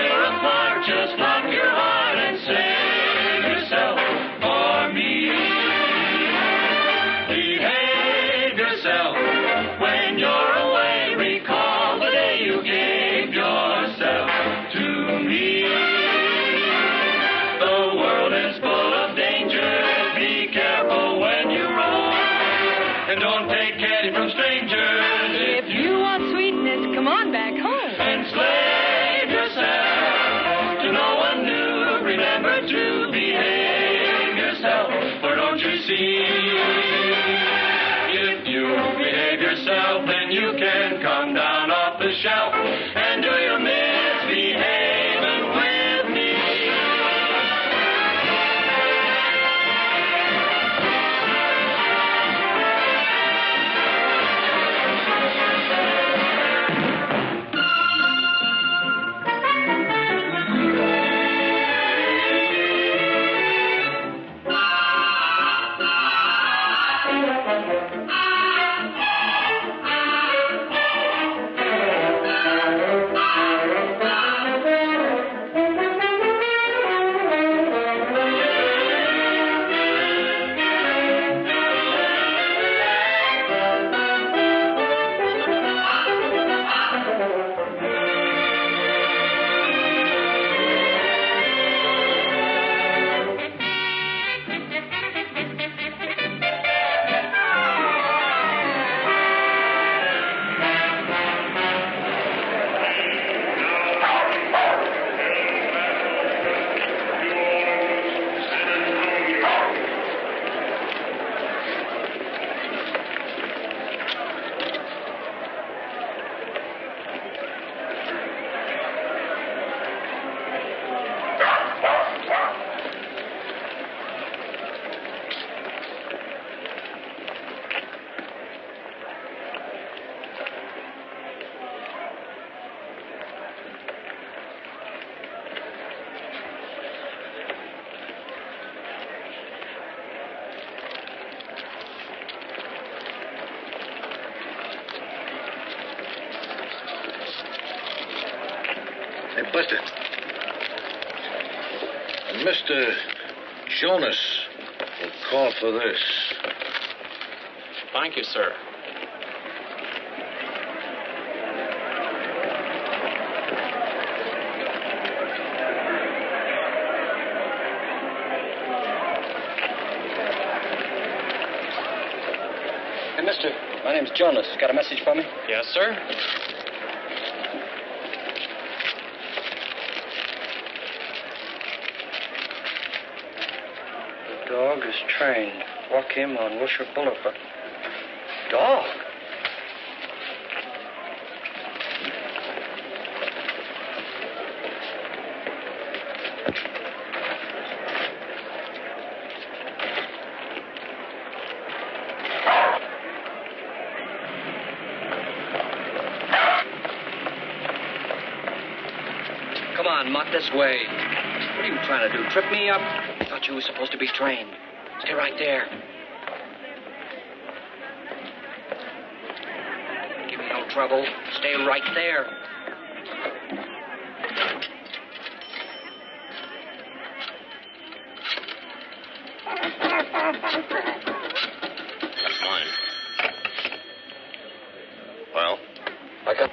we're apart, just lock your heart and save yourself for me. Behave yourself when you're away. Recall the day you gave yourself to me. The world is full of danger. Be careful when you roam, and don't take candy from strangers. If you want sweetness, come on back home. Enslave yourself to no one new. Remember to behave yourself, for don't you see? If you behave yourself, then you can come down off the shelf and do your misbehaving with me. Hey, Buster. Mr. Jonas will call for this. Thank you, sir. Hey, mister, my name's Jonas. Got a message for me? Yes, sir. The dog is trained. Walk him on Wilshire Boulevard. Dog? Come on, Mutt, this way. What are you trying to do, trip me up? I thought you were supposed to be trained. Stay right there. Give me no trouble. Stay right there. That's mine. Well? I got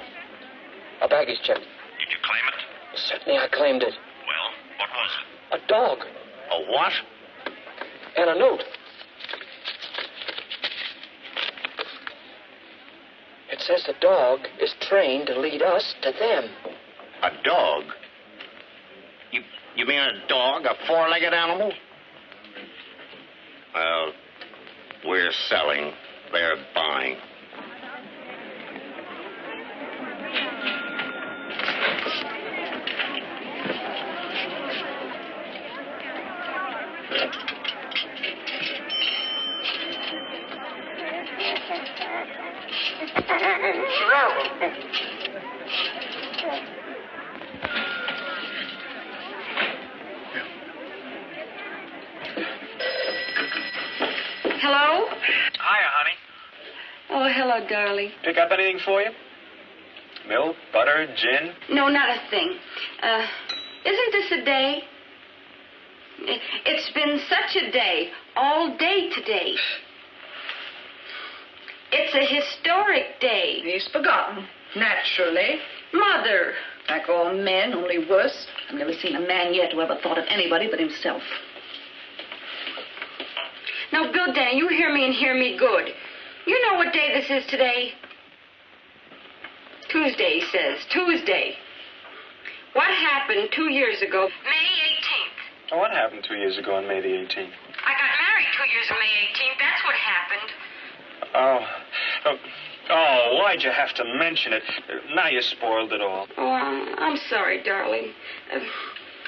a baggage check. Did you claim it? Certainly I claimed it. Well, what was it? A dog. A what? And a note. It says the dog is trained to lead us to them. A dog? You mean a dog, a four-legged animal? Well, we're selling. They're buying. Hello? Hiya, honey. Oh, hello, darling. Pick up anything for you? Milk, butter, gin? No, not a thing. Isn't this a day? It's been such a day, all day today. It's a historic day. He's forgotten, naturally. Mother. Like all men, only worse. I've never seen a man yet who ever thought of anybody but himself. Now, Bill, Danny, you hear me and hear me good. You know what day this is today? Tuesday, he says. Tuesday. What happened 2 years ago? May 18th. Oh, what happened 2 years ago on May the 18th? I got married 2 years on May 18th. That's what happened. Oh, why'd you have to mention it? Now you spoiled it all. Oh, I'm sorry, darling.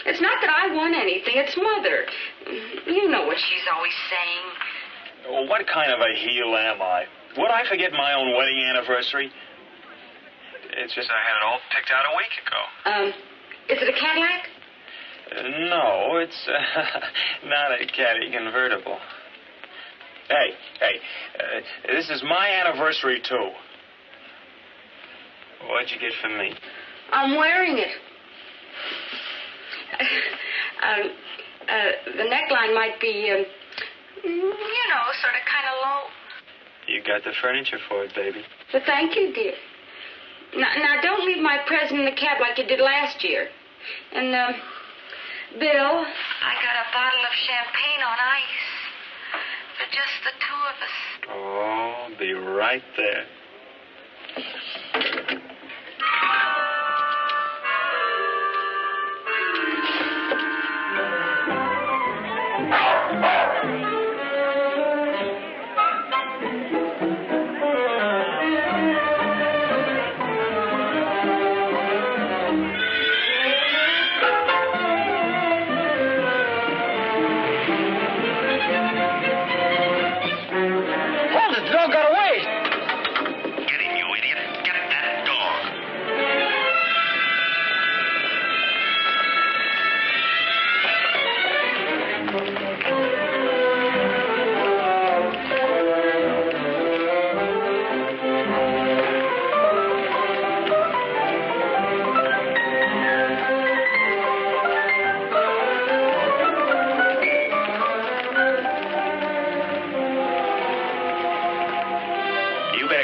It's not that I want anything. It's Mother. You know what she's always saying. Oh, what kind of a heel am I? Would I forget my own wedding anniversary? It's just I had it all picked out a week ago. Is it a Cadillac? No, it's not a Caddy convertible. Hey, this is my anniversary, too. What'd you get for me? I'm wearing it. The neckline might be, you know, sort of kind of low. You got the furniture for it, baby. But thank you, dear. Now, don't leave my present in the cab like you did last year. And, Bill, I got a bottle of champagne on ice for just the two of us. Oh, I'll be right there.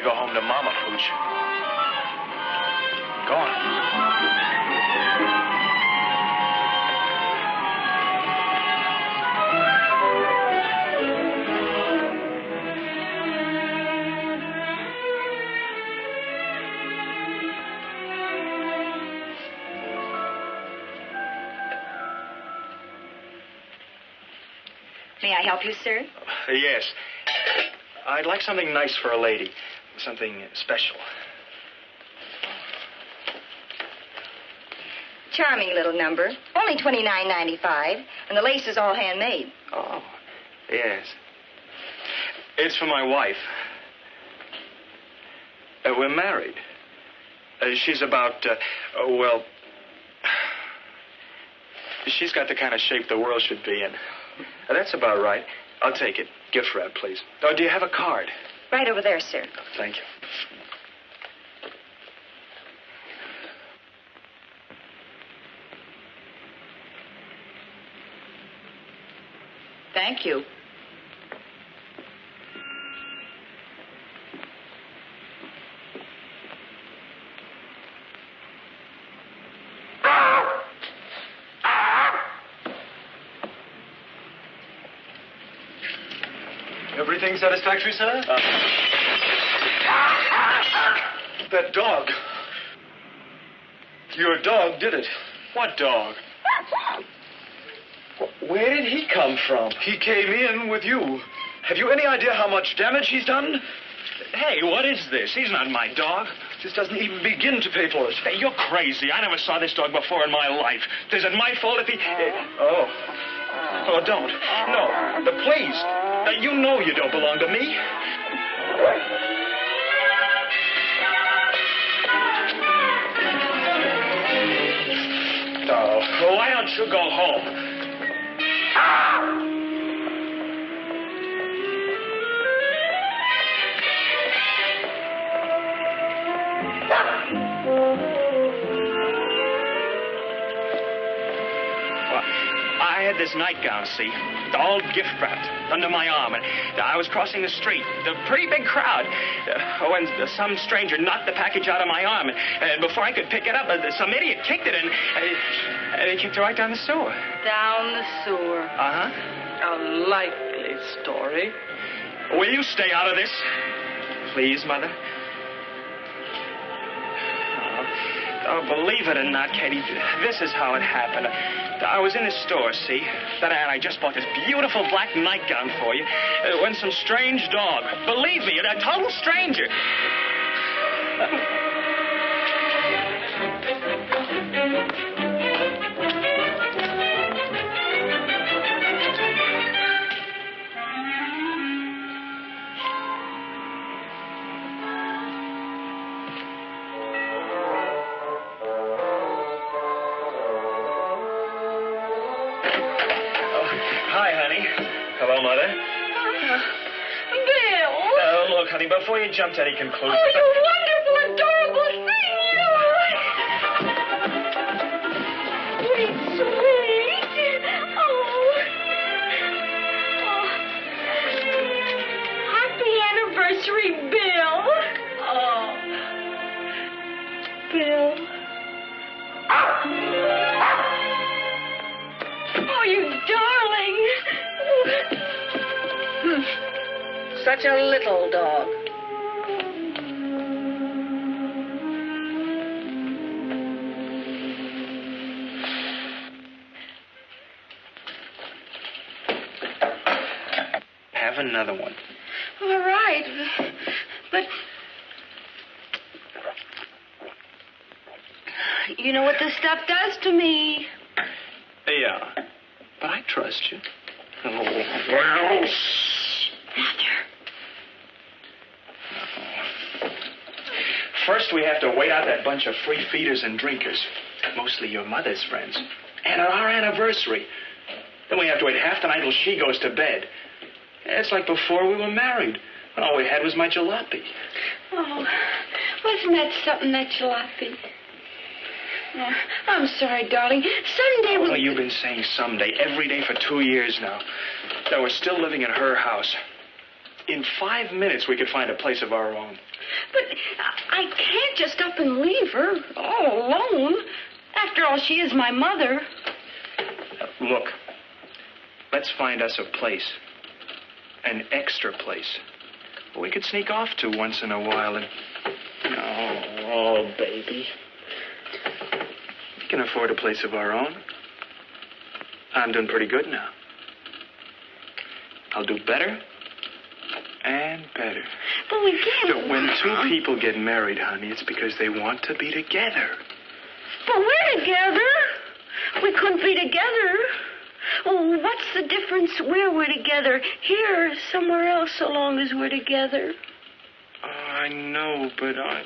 Go home to Mama, Pooch. Go on. May I help you, sir? Yes. I'd like something nice for a lady. Something special. Charming little number. Only $29.95, and the lace is all handmade. Oh, yes. It's for my wife. We're married. She's about, well, she's got the kind of shape the world should be in. That's about right. I'll take it. Gift wrap, please. Oh, do you have a card? Right over there, sir. Thank you. Thank you. Everything satisfactory, sir? That dog. Your dog did it. What dog? Where did he come from? He came in with you. Have you any idea how much damage he's done? Hey, what is this? He's not my dog. This doesn't even begin to pay for it. Hey, you're crazy. I never saw this dog before in my life. Is it my fault if he... Oh, don't. No, but please. You know you don't belong to me. Oh, why don't you go home? I had this nightgown, see, all gift wrapped under my arm, and I was crossing the street, a pretty big crowd, when some stranger knocked the package out of my arm, and before I could pick it up, some idiot kicked it, and he kicked it right down the sewer. Down the sewer. Uh-huh. A likely story. Will you stay out of this? Please, Mother? Oh, believe it or not, Katie, this is how it happened. I was in the store, see? And I just bought this beautiful black nightgown for you when some strange dog, believe me, a total stranger. Hello, Mother. Bill. Look, honey, before you jump to any conclusions... Oh, you wonderful, adorable thing, you are. Sweet, sweet. Oh. Happy anniversary, Bill. Oh. Bill. Oh, you darling. Such a little dog. Have another one. All right, but you know what this stuff does to me. Yeah, but I trust you. Mother. First, we have to wait out that bunch of free feeders and drinkers, mostly your mother's friends, and on our anniversary. Then we have to wait half the night till she goes to bed. It's like before we were married, when all we had was my jalopy. Oh, wasn't that something, that jalopy? Oh, I'm sorry, darling. Someday we'll... Oh, you've been saying someday every day for 2 years now. That we're still living in her house. In 5 minutes, we could find a place of our own. But I can't just up and leave her all alone. After all, she is my mother. Look, let's find us a place. An extra place. We could sneak off to once in a while and... Oh, baby. We can afford a place of our own. I'm doing pretty good now. I'll do better and better. But we can't... When two people get married, honey, it's because they want to be together. But we're together. We couldn't be together. Oh, what's the difference where we're together? Here or somewhere else, so long as we're together. I know, but I...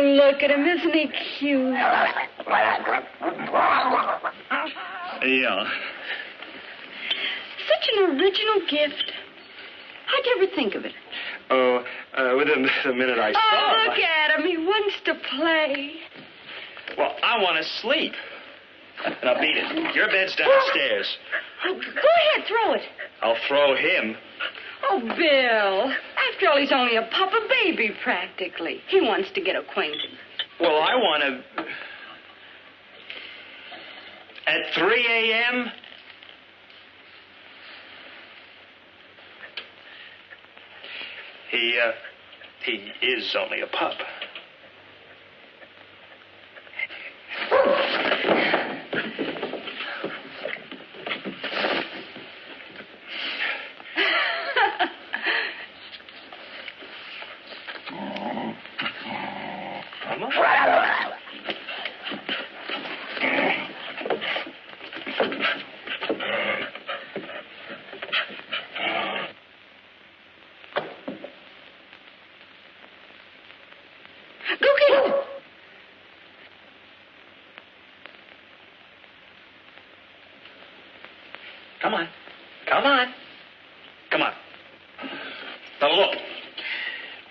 Look at him, isn't he cute? Yeah. Such an original gift. How'd you ever think of it? Oh, within the minute I saw Oh, him, look at him. He wants to play. Well, I want to sleep. Now, beat it. Your bed's downstairs. Oh, go ahead, throw it. I'll throw him. Oh, Bill. After all, he's only a pup, a baby, practically. He wants to get acquainted. Well, I want to... At 3 a.m.? He is only a pup. Come on. Come on. Come on. Now, look.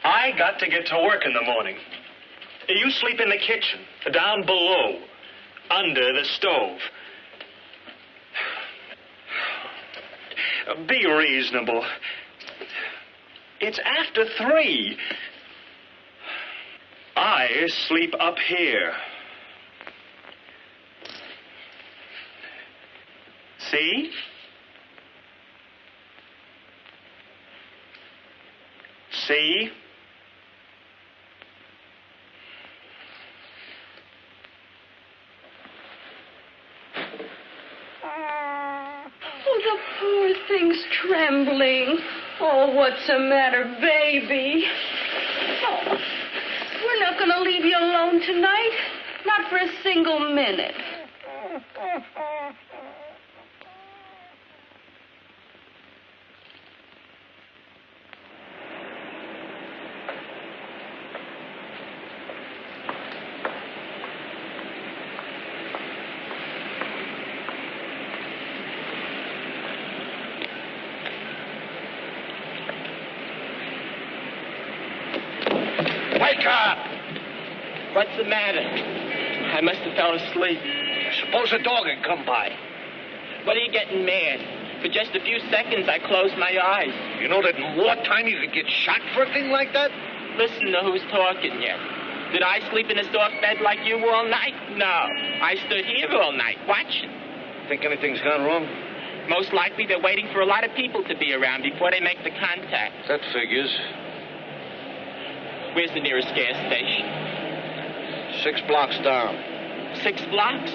I got to get to work in the morning. You sleep in the kitchen, down below, under the stove. Be reasonable. It's after 3. I sleep up here. See? See? Oh, the poor thing's trembling. Oh, what's the matter, baby? Oh, we're not going to leave you alone tonight. Not for a single minute. Wake up! What's the matter? I must have fell asleep. Suppose a dog had come by. What are you getting mad? For just a few seconds, I closed my eyes. You know that in wartime you could get shot for a thing like that? Listen to who's talking yet. Did I sleep in a soft bed like you all night? No. I stood here all night, watching. Think anything's gone wrong? Most likely they're waiting for a lot of people to be around before they make the contact. That figures. Where's the nearest gas station? 6 blocks down. 6 blocks?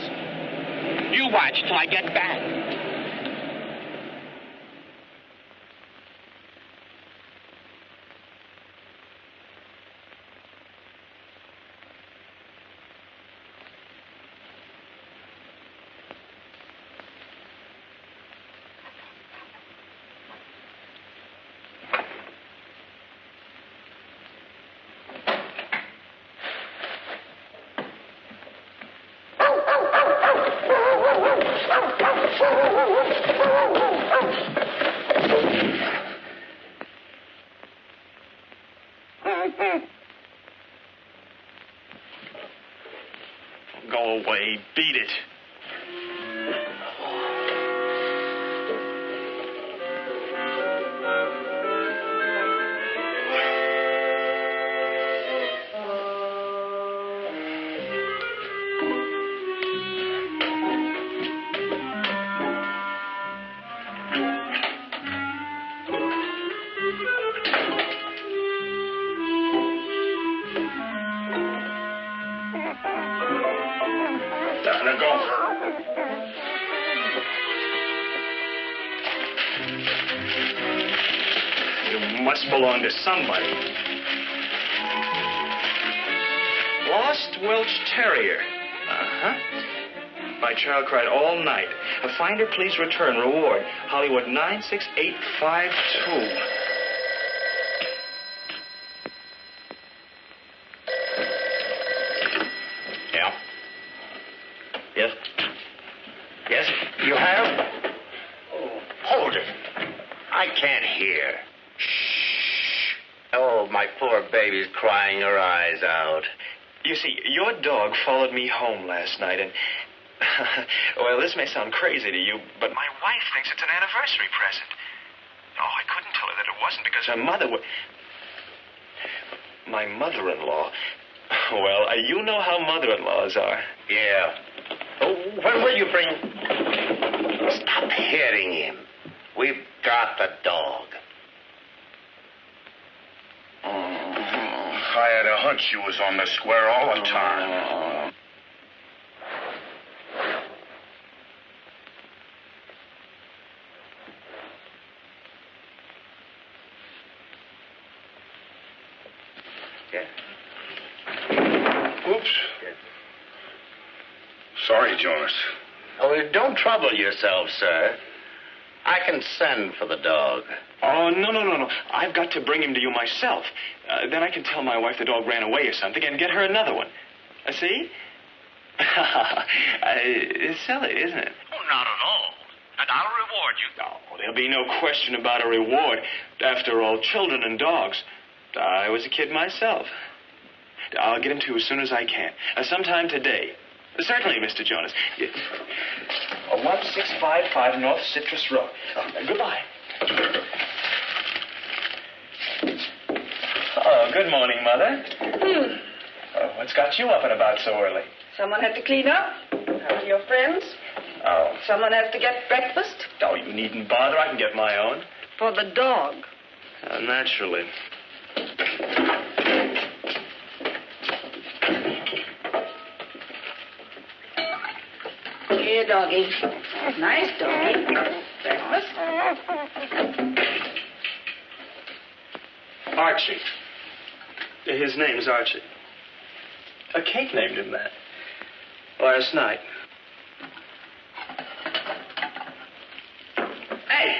You watch till I get back. Go away. Beat it. Time to go. You must belong to somebody. Lost Welsh Terrier. Uh-huh. My child cried all night. A finder, please return. Reward. Hollywood 96852. Yeah? Yes? Yes? You have? Oh, hold it. I can't hear. Shh. Oh, my poor baby's crying her eyes out. You see, your dog followed me home last night, and... well, this may sound crazy to you, but my wife thinks it's an anniversary present. Oh, I couldn't tell her that it wasn't because her mother was... My mother-in-law. Well, you know how mother-in-laws are. Yeah. Oh, when will you bring... Stop hitting him. We've got the dog. I had a hunch you was on the square all the time. Yeah. Oops. Sorry, Jonas. Oh, don't trouble yourself, sir. I can send for the dog. Oh, no. I've got to bring him to you myself. Then I can tell my wife the dog ran away or something and get her another one. See? It's silly, isn't it? Oh, not at all. And I'll reward you. Oh, there'll be no question about a reward. After all, children and dogs. I was a kid myself. I'll get him to you as soon as I can. Sometime today. Certainly, Mr. Jonas. 1655 North Citrus Road. Goodbye. Oh, good morning, Mother. What's got you up and about so early? Someone had to clean up. How are your friends? Oh. Someone has to get breakfast. Oh, you needn't bother. I can get my own. For the dog. Naturally. Here, doggy. Nice doggy. Breakfast. Archie. His name's Archie. Kate named him that. Last night. Hey,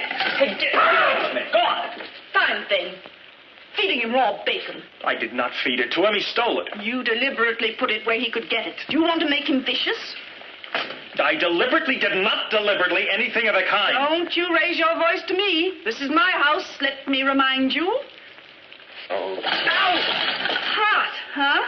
Go on. fine thing. Feeding him raw bacon. I did not feed it to him. He stole it. You deliberately put it where he could get it. Do you want to make him vicious? I deliberately did not deliberately anything of the kind. Don't you raise your voice to me. This is my house, let me remind you. Oh. Ow! Hot, huh?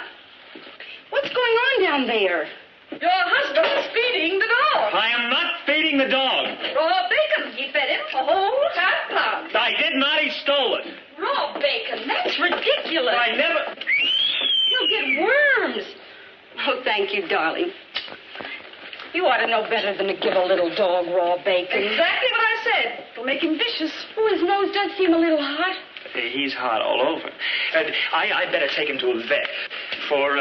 What's going on down there? Your husband's feeding the dog. I am not feeding the dog. Raw bacon. He fed him a whole half pound. I did not. He stole it. Raw bacon. That's ridiculous. I never... He'll get worms. Oh, thank you, darling. You ought to know better than to give a little dog raw bacon. Exactly what I said. It'll make him vicious. Oh, his nose does seem a little hot. He's hot all over. I'd better take him to a vet for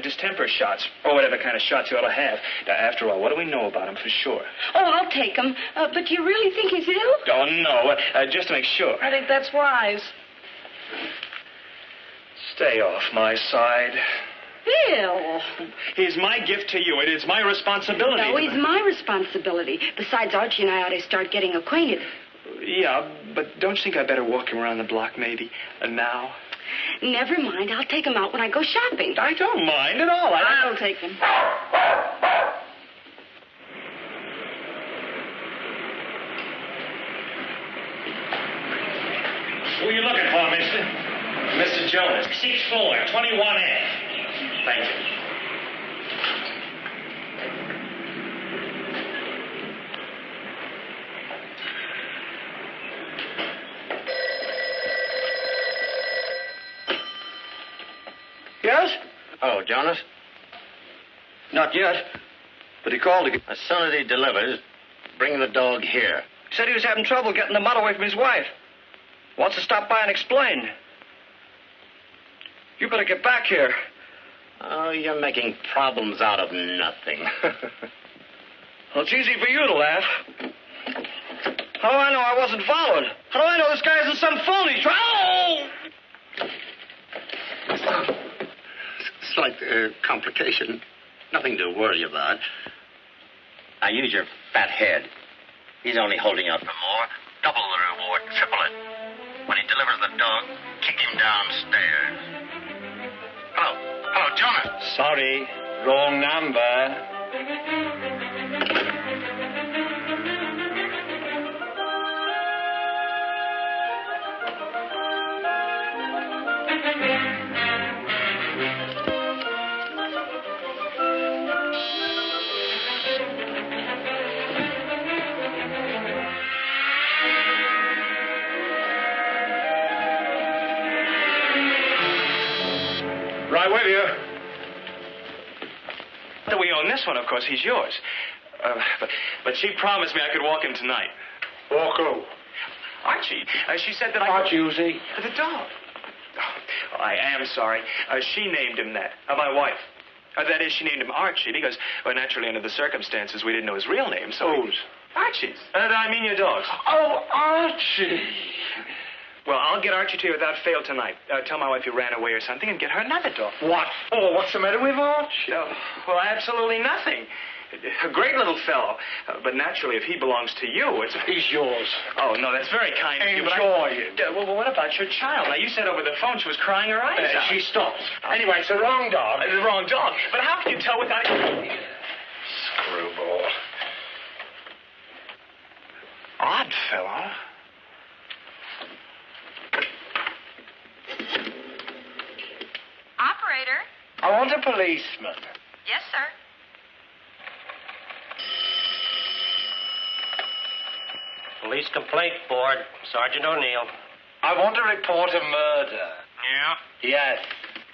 distemper shots, or whatever kind of shots he ought to have. After all, what do we know about him for sure? Oh, I'll take him. But do you really think he's ill? Oh, no, just to make sure. I think that's wise. Stay off my side. Bill. He's my gift to you. It is my responsibility. No, he's my responsibility. Besides, Archie and I ought to start getting acquainted. Yeah, but don't you think I'd better walk him around the block, maybe? Now? Never mind. I'll take him out when I go shopping. I don't mind at all. I'll take him. Who are you looking for, mister? Mr. Jonas. 6th floor, 21F. Thank you. Yes? Oh, Jonas? Not yet. But he called again. As soon as he delivers, bring the dog here. He said he was having trouble getting the mutt away from his wife. Wants to stop by and explain. You better get back here. Oh, you're making problems out of nothing. Well, it's easy for you to laugh. How do I know I wasn't followed? How do I know this guy isn't some phony? Slight complication. Nothing to worry about. Now use your fat head. He's only holding out for more. Double the reward, triple it. When he delivers the dog, kick him downstairs. Hello, Jonah. Sorry, wrong number. right with you. We own this one, of course. He's yours. But she promised me I could walk him tonight. Walk who? Archie. She said that I... Archie, who's he? The dog. Oh, I am sorry. She named him that. My wife. That is, she named him Archie because, well, naturally, under the circumstances, we didn't know his real name, so... Whose? Archie's. I mean your dog's. Oh, Archie. Well, I'll get Archie to you without fail tonight. Tell my wife you ran away or something and get her another dog. What for? What's the matter with Archie? Well, absolutely nothing. A great little fellow. But naturally, if he belongs to you, it's... He's yours. Oh, no, that's very kind of you. Enjoy it. Well, what about your child? Now, you said over the phone she was crying her eyes out. She stopped. Anyway, it's the wrong dog. The wrong dog. But how can you tell without... Screwball. Odd fellow. Operator? I want a policeman. Yes, sir. Police Complaint Board, Sergeant O'Neill. I want to report a murder. Yeah? Yes.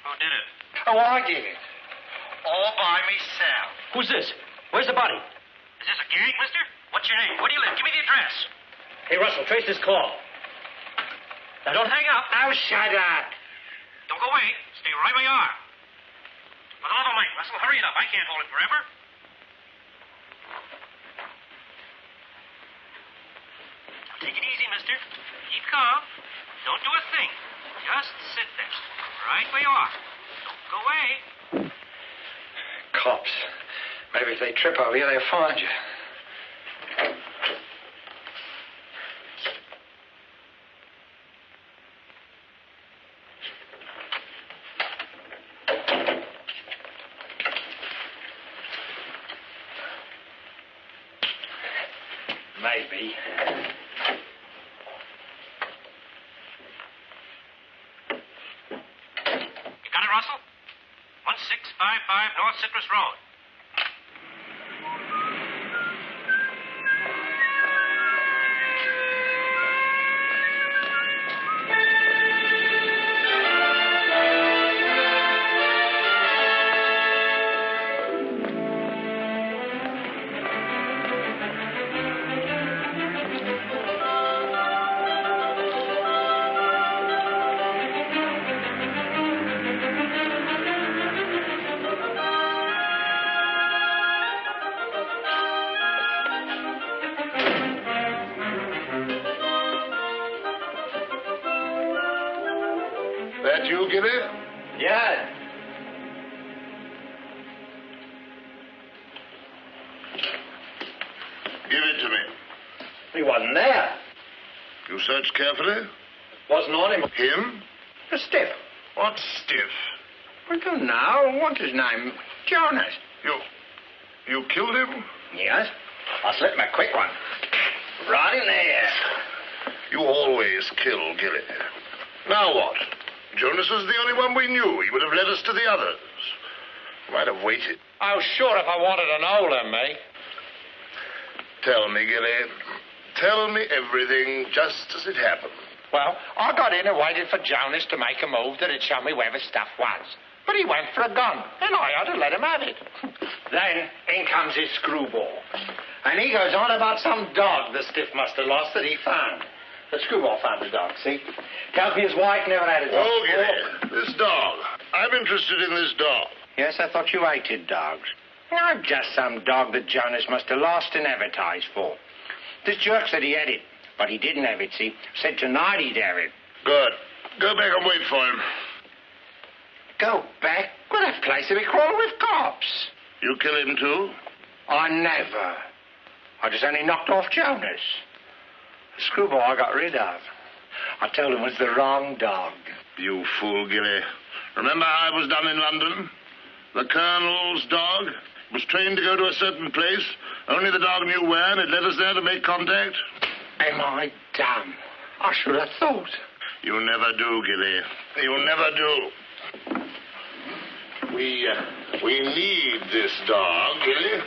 Who did it? Oh, I did it. All by myself. Who's this? Where's the body? Is this a gang, mister? What's your name? Where do you live? Give me the address. Hey, Russell, trace this call. Now, don't hang up. Oh, shut up. Don't go away. Stay right where you are. For the love of Mike, Russell, hurry it up. I can't hold it forever. Now, take it easy, mister. Keep calm. Don't do a thing. Just sit there. Right where you are. Don't go away. Cops. Maybe if they trip over you, they'll find you. Maybe. You got it, Russell? 1655 North Citrus Road. That you, Gilly? Yeah. Give it to me. He wasn't there. You searched carefully? Wasn't on him. Him? A stiff. What stiff? I don't know. What's his name? Jonas. You killed him? Yes. I slipped him a quick one. Right in there. You always kill, Gilly. Now what? Jonas was the only one we knew. He would have led us to the others. Might have waited. Oh, sure, if I wanted to know them, me. Tell me, Gilly. Tell me everything just as it happened. Well, I got in and waited for Jonas to make a move that'd show me where the stuff was. But he went for a gun, and I had to let him have it. Then in comes his screwball. And he goes on about some dog the stiff must have lost that he found. The screwball found the dog, see? Tells me his wife never had a dog. Oh, Gilly, this dog. I'm interested in this dog. Yes, I thought you hated dogs. No, just some dog that Jonas must have lost and advertised for. This jerk said he had it, but he didn't have it, see? Said tonight he'd have it. Good. Go back and wait for him. Go back? Well, that place will be crawling with cops. You kill him, too? I never. I just only knocked off Jonas. The screwball I got rid of. I told him it was the wrong dog. You fool, Gilly. Remember how it was done in London? The Colonel's dog was trained to go to a certain place. Only the dog knew where, and it led us there to make contact. Am I dumb? I should have thought. You never do, Gilly. You never do. We need this dog, Gilly.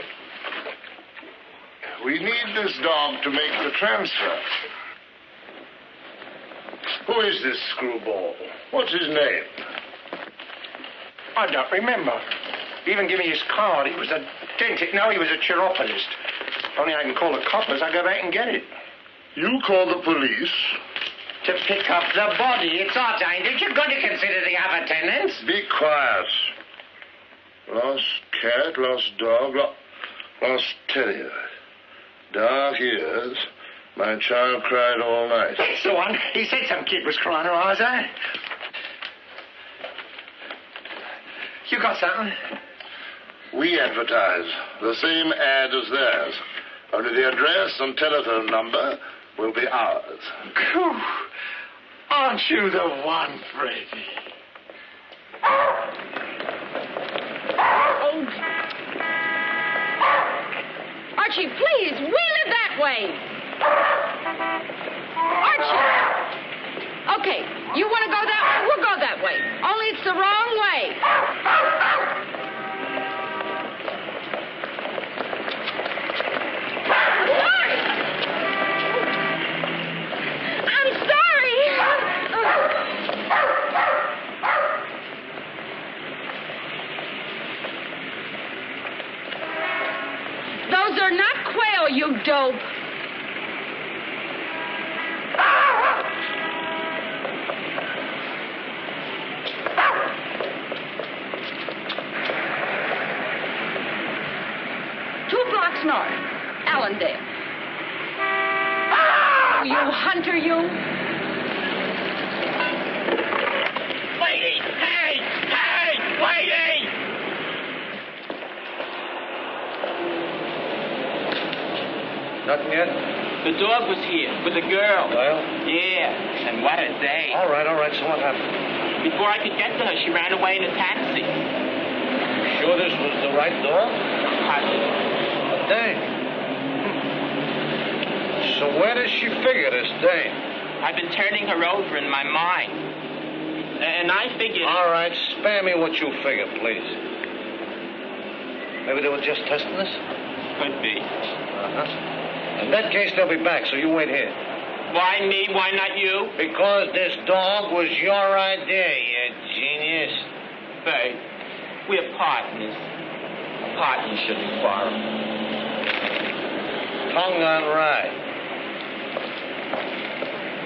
We need this dog to make the transfer. Who is this screwball? What's his name? I don't remember. He even gave me his card. He was a dentist. No, he was a chiropodist. If only I can call the coppers, I'll go back and get it. You call the police? To pick up the body. It's odd, ain't it? You're going to consider the other tenants. Be quiet. Lost cat, lost dog, lost terrier. Dark ears. My child cried all night. That's the one. He said some kid was crying her eyes out. You got something? We advertise the same ad as theirs. Only the address and telephone number will be ours. Cool. Aren't you the one, Freddie? Oh. Archie, please, wheel it that way. Archie! Okay, you want to go that way? We'll go that way. Only it's the wrong way. Sorry! I'm sorry! Those are not quail, you dope. North, Allendale. You hunter, you. Lady! Hey! Hey! Lady! Nothing yet? The dog was here with the girl. Well? Yeah, and what a day. All right, so what happened? Before I could get to her, she ran away in a taxi. You sure this was the right dog? Positive. Dame. So where does she figure this dame? I've been turning her over in my mind. And I figured... All right, spare me what you figure, please. Maybe they were just testing us? Could be. Uh-huh. In that case, they'll be back, so you wait here. Why me? Why not you? Because this dog was your idea, you genius. Babe, we're partners. Partners shouldn't quarrel. Tongue on rye.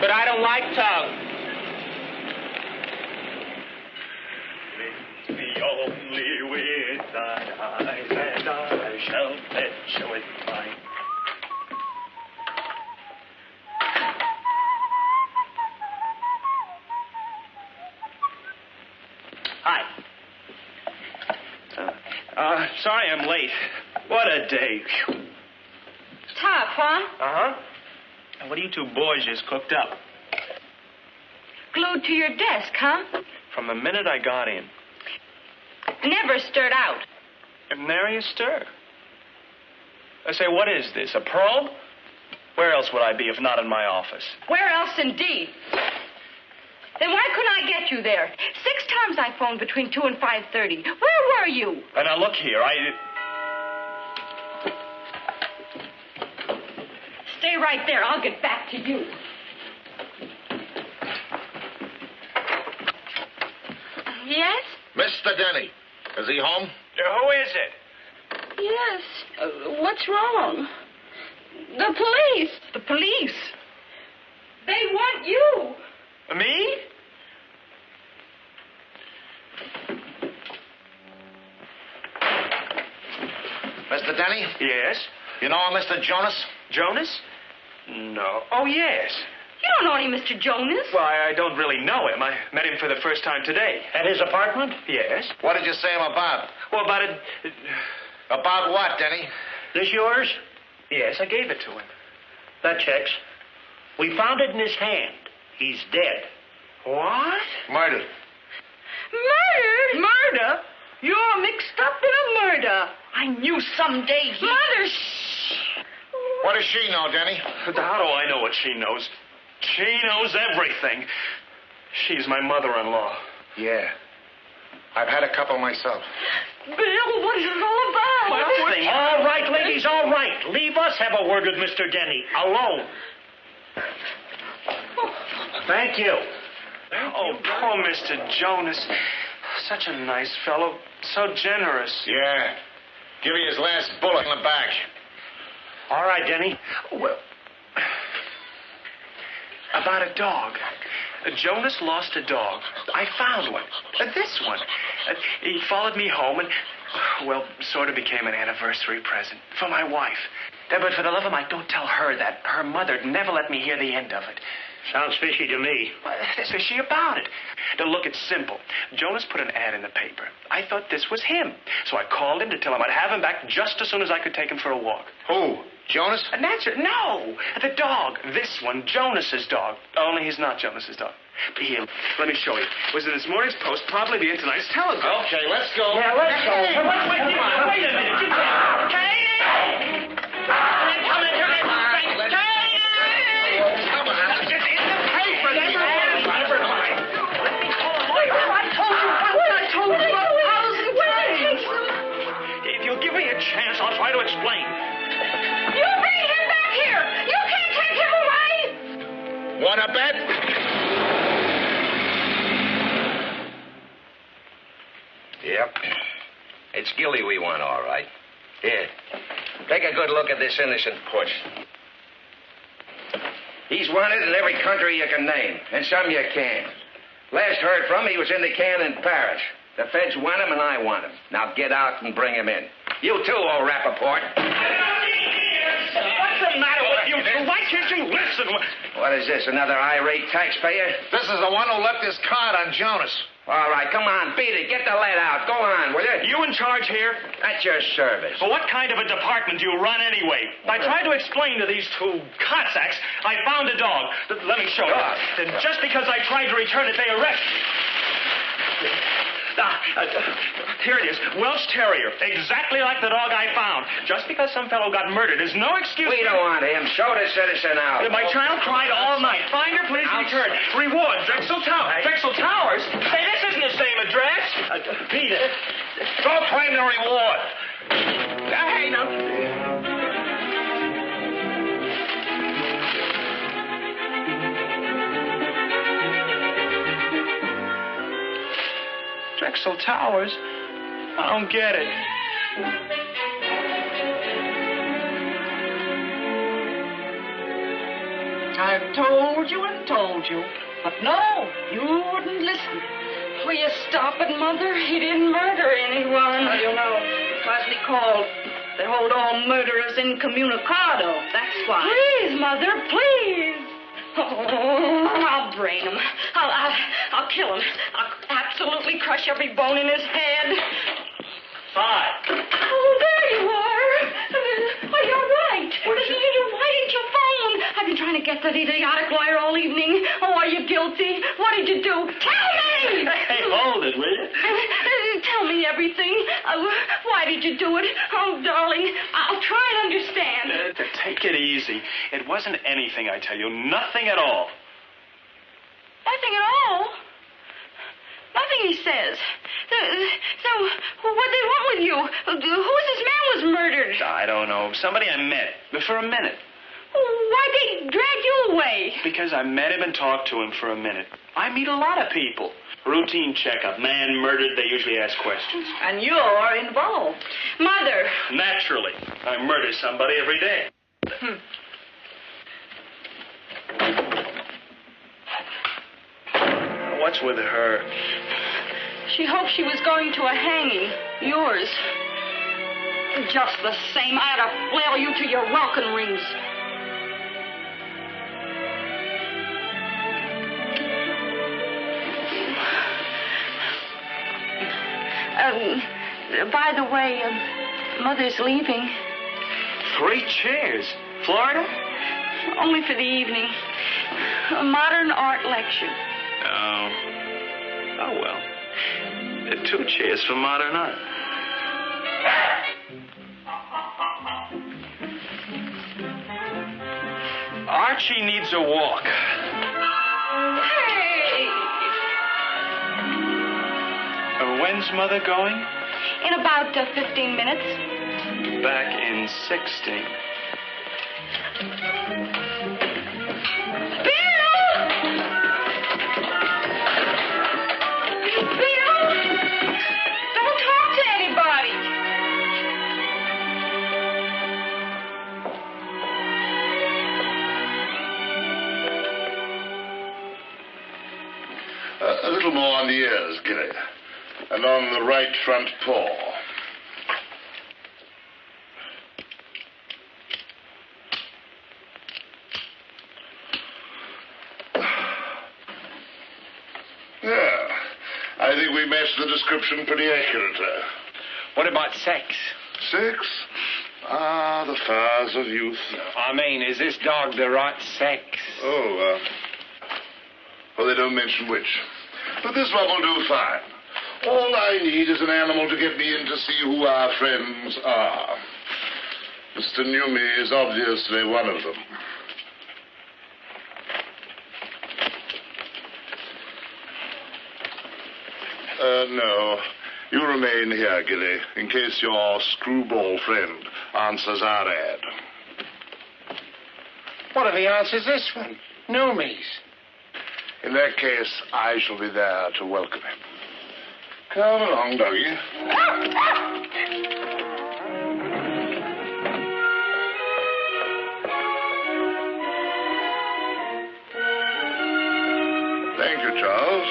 But I don't like tongue. It's the only with thine eyes, and I shall fetch you with mine. Hi. Sorry I'm late. What a day. Tough, huh? Uh-huh. And what are you two boys just cooked up? Glued to your desk, huh? From the minute I got in. Never stirred out. And nary a stir. I say, what is this, a probe? Where else would I be if not in my office? Where else, indeed? Then why couldn't I get you there? 6 times I phoned between 2 and 5:30. Where were you? And now look here, Stay right there. I'll get back to you. Yes? Mr. Denny, is he home? who is it? Yes. What's wrong? The police. The police? They want you. Me? Mr. Denny? Yes. You know a Mr. Jonas? Jonas? No. Oh, yes. You don't know any Mr. Jonas. Well, I don't really know him. I met him for the first time today. At his apartment? Yes. What did you say him about? Well, about it... About what, Denny? This yours? Yes, I gave it to him. That checks. We found it in his hand. He's dead. What? Murdered. Murdered? Murder? You're mixed up in a murder. I knew someday he... Mother, shh. What does she know, Denny? How do I know what she knows? She knows everything. She's my mother-in-law. Yeah. I've had a couple myself. Bill, what is it all about? All right, ladies, all right. Leave us have a word with Mr. Denny. Alone. Thank you. Oh, poor Mr. Jonas. such a nice fellow. So generous. Yeah. Give you his last bullet in the back. All right, Denny. Well, about a dog. Jonas lost a dog. I found one. This one. He followed me home and, well, sort of became an anniversary present for my wife. But for the love of Mike, don't tell her that. Her mother never let me hear the end of it. Sounds fishy to me. What's fishy about it? Now, look, it's simple. Jonas put an ad in the paper. I thought this was him. So I called him to tell him I'd have him back just as soon as I could take him for a walk. Who? Jonas? And that's it. No, the dog. This one, Jonas's dog. Only he's not Jonas's dog. But here, let me show you. It was in this morning's Post, probably be in tonight's Telegram. Okay, let's go. Yeah, let's go. Hey, Come on, wait a minute. You can't. Katie! Come in here. Chance, I'll try to explain. You bring him back here! You can't take him away! Want a bet? Yep. It's Gilly we want, all right. Here. Take a good look at this innocent puss. He's wanted in every country you can name, and some you can't. Last heard from, he was in the can in Paris. The feds want him, and I want him. Now get out and bring him in. You too, old Rappaport. What's the matter with you two? Why can't you listen? What is this, another irate taxpayer? This is the one who left his card on Jonas. All right, come on, beat it. Get the lead out. Go on, will you? You in charge here? At your service. Well, what kind of a department do you run anyway? I tried to explain to these two Cossacks I found a dog. Let me show you. And just because I tried to return it, they arrested me. Here it is, Welsh Terrier, exactly like the dog I found. Just because some fellow got murdered is no excuse. We don't want him. Show the citizen out. My child cried all night. Find her, please return. Reward, Drexel Towers. Drexel Towers? Say, this isn't the same address. Beat it. Don't claim the reward. Hey, now. Drexel Towers? I don't get it. I've told you and told you. But no, you wouldn't listen. Will you stop it, Mother? He didn't murder anyone. Well, you know, it's wisely called. They hold all murderers incommunicado. That's why. Please, Mother, please. Oh, I'll brain him. I'll kill him. I'll absolutely crush every bone in his head. 5. Oh, there you are. Oh, you're right. Why didn't you phone? I've been trying to get that idiotic lawyer all evening. Oh, are you guilty? What did you do? Tell me! Hey, hold it, will you? Tell me everything. Why did you do it? Oh, darling, I'll try and understand. Take it easy. It wasn't anything, I tell you. Nothing at all. Nothing at all? Nothing, he says. So what they want with you? Who's this man was murdered? I don't know. Somebody I met. But for a minute. Why'd they drag you away? Because I met him and talked to him for a minute. I meet a lot of people. Routine checkup. Man murdered, they usually ask questions. And you're involved. Mother. Naturally. I murder somebody every day. What's with her? She hoped she was going to a hanging. Yours. Just the same, I ought to flail you to your welcome rings. By the way, Mother's leaving. 3 chairs. Florida? Only for the evening. A modern art lecture. Oh, well. 2 chairs for modern art. Archie needs a walk. Hey! When's Mother going? In about 15 minutes. Back in 16. Bill! A little more on the ears, Gilly. And on the right front paw. Yeah. I think we matched the description pretty accurately. What about sex? Sex? Ah, the fires of youth. I mean, is this dog the right sex? Oh, well, they don't mention which. But this one will do fine. All I need is an animal to get me in to see who our friends are. Mr. Newmy is obviously one of them. No. You remain here, Gilly, in case your screwball friend answers our ad. What if he answers this one? Newmy's. In that case, I shall be there to welcome him. Come along, doggy. Thank you, Charles.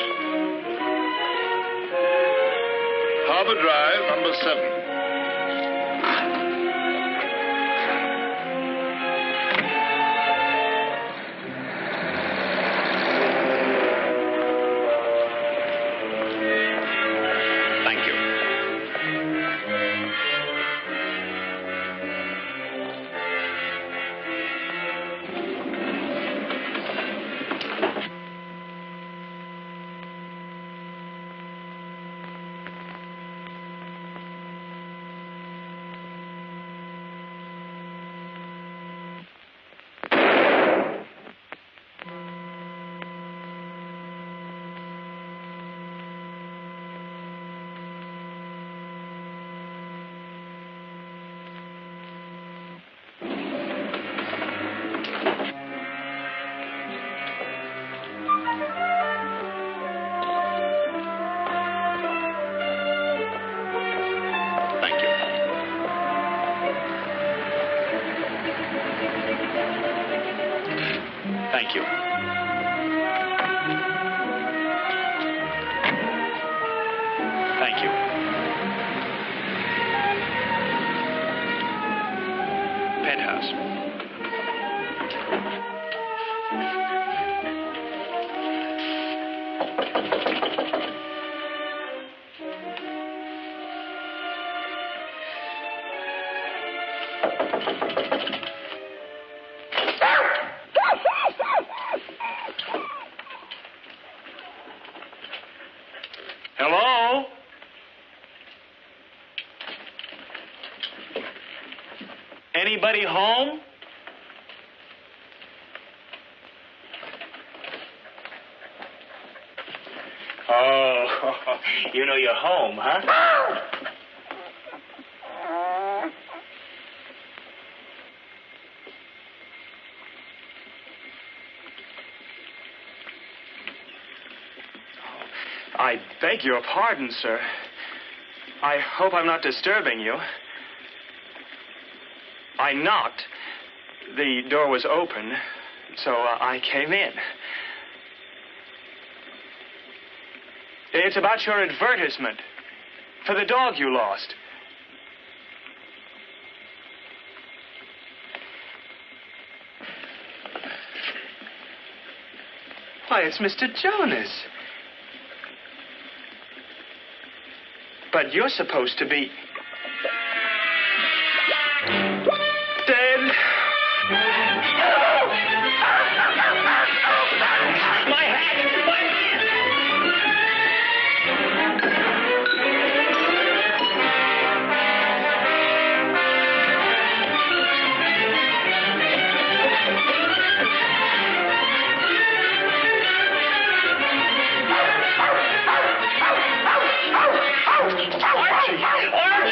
Harbor Drive, number 7. Thank you. Thank you. Penthouse. Hello? Anybody home? Oh, you know you're home, huh? I beg your pardon, sir. I hope I'm not disturbing you. I knocked. The door was open, so I came in. It's about your advertisement for the dog you lost. Why, it's Mr. Jonas. But you're supposed to be dead. My hat! My hat! Archie! Archie!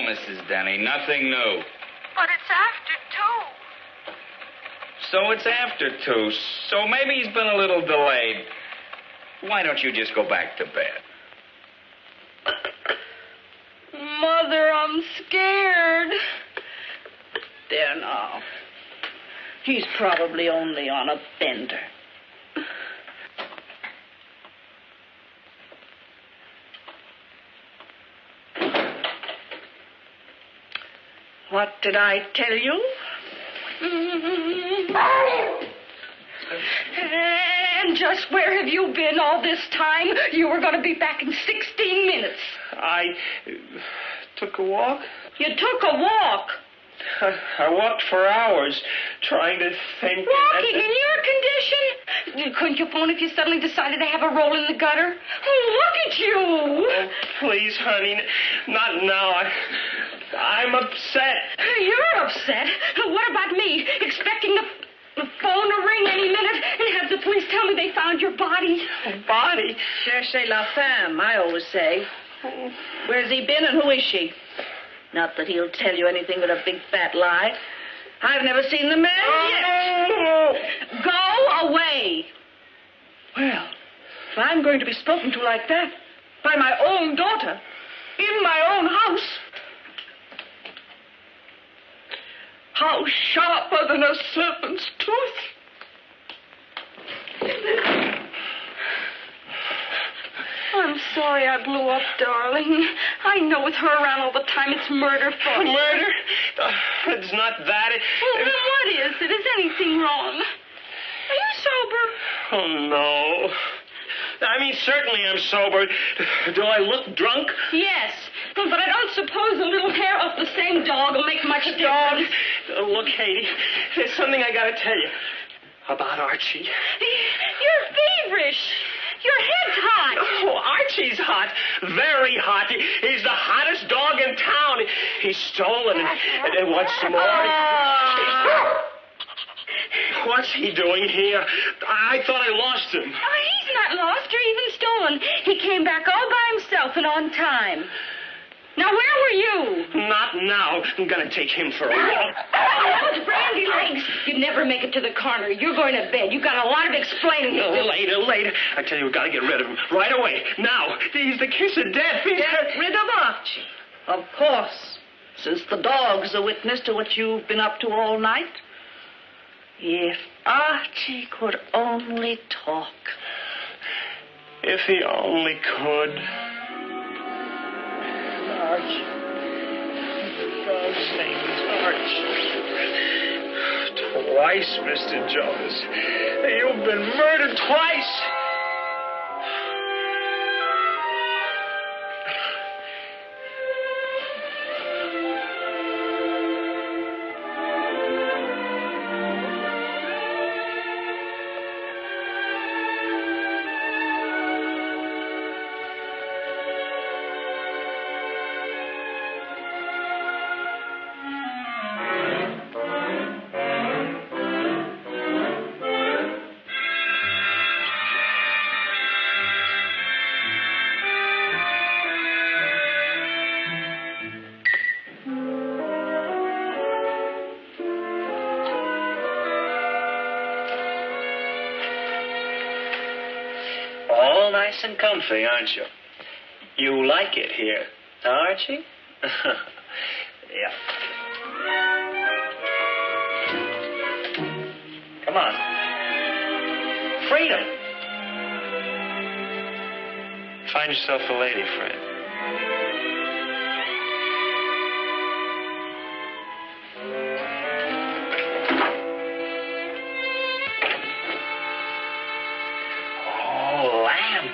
Mrs. Denny. Nothing new. But it's after 2. So it's after 2. So maybe he's been a little delayed. Why don't you just go back to bed? Mother, I'm scared. There now. He's probably only on a bender. What did I tell you? And just where have you been all this time? You were going to be back in 16 minutes. I took a walk. You took a walk? I walked for hours trying to think. Walking in your condition? Couldn't you phone if you suddenly decided to have a roll in the gutter? Oh, look at you. Oh, please, honey, not now. I'm upset. You're upset? What about me? Expecting the phone to ring any minute and have the police tell me they found your body? Body? Cherchez la femme, I always say. Where's he been and who is she? Not that he'll tell you anything but a big fat lie. I've never seen the man yet. Go away. Well, if I'm going to be spoken to like that by my own daughter in my own house, how sharper than a serpent's tooth. I'm sorry I blew up, darling. I know with her around all the time, it's murder for you. Murder? It's not that. Well, then what is it? Is anything wrong? Are you sober? Oh, no. I mean, certainly I'm sober. Do I look drunk? Yes. But I don't suppose a little hair off the same dog will make much difference. Look, Katie, there's something I got to tell you about Archie. You're feverish. Your head's hot. Oh, Archie's hot. Very hot. He's the hottest dog in town. He's stolen and what's more... What's he doing here? I thought I lost him. Oh, he's not lost or even stolen. He came back all by himself and on time. Now, where were you? Not now. I'm going to take him for a walk. Oh, those brandy legs. You'd never make it to the corner. You're going to bed. You've got a lot of explaining to do. Later. I tell you, we've got to get rid of him right away. Now. He's the kiss of death. Get rid of Archie? Of course. Since the dog's a witness to what you've been up to all night. If Archie could only talk. If he only could. Archie. The dog's name is Archie. Twice, Mr. Jonas. You've been murdered twice. All nice and comfy, aren't you? You like it here, huh, Archie? Yeah. Come on. Freedom. Find yourself a lady friend.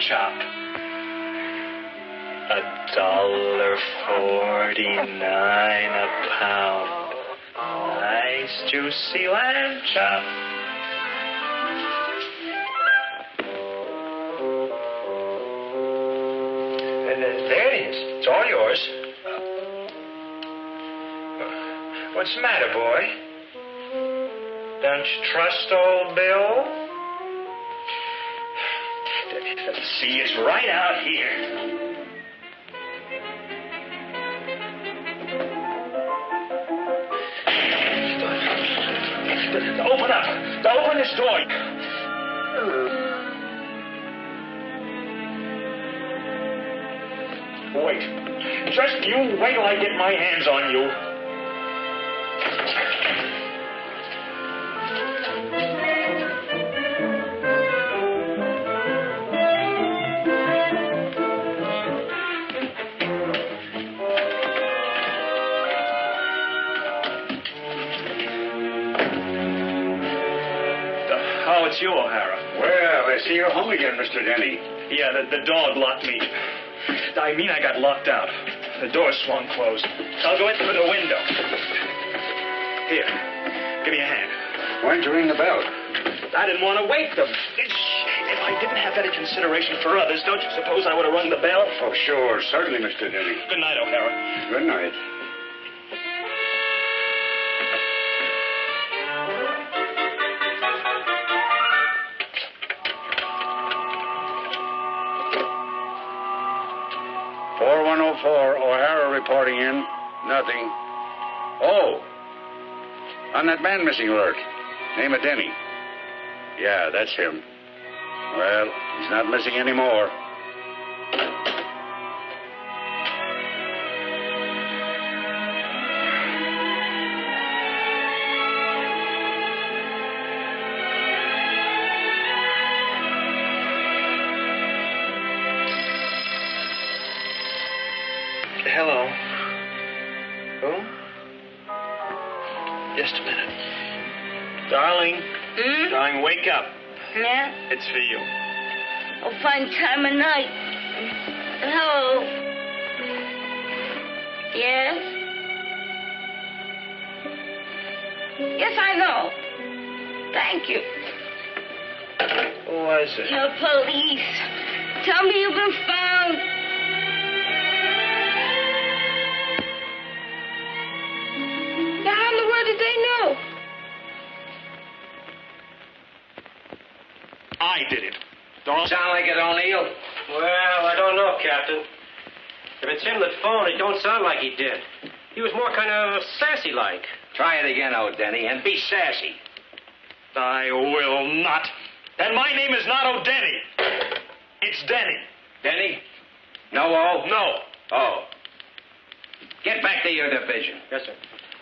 Chop. $1.49 a pound. Nice juicy lamb chop. And there it is. It's all yours. What's the matter, boy? Don't you trust old Bill? See, it's right out here. Open up. Open this door. Wait. Just you wait till I get my hands on you. Oh, it's you, O'Hara. Well, I see you're home again, Mr. Denny. Yeah, the dog locked me. I mean, I got locked out. The door swung closed. I'll go in through the window. Here, give me a hand. Why didn't you ring the bell? I didn't want to wake them. If I didn't have any consideration for others, don't you suppose I would have rung the bell? Oh, sure. Certainly, Mr. Denny. Good night, O'Hara. Good night. O'Hara reporting in. Nothing. Oh. On that man missing alert. Name of Denny. Yeah, that's him. Well, he's not missing anymore. Hello. Who? Just a minute. Darling. Darling, wake up. Yeah? It's for you. Oh, fine time of night. Hello. Yes? Yes, I know. Thank you. Who was it? The police. Tell me you've been found. Now, how in the world did they know? I did it. Sound like it, O'Neill? Well, I don't know, Captain. If it's him that phoned, it don't sound like he did. He was more kind of sassy-like. Try it again, O'Denny, and be sassy. I will not. And my name is not O'Denny. It's Denny. Denny? No O? No. Oh. Get back to your division. Yes, sir.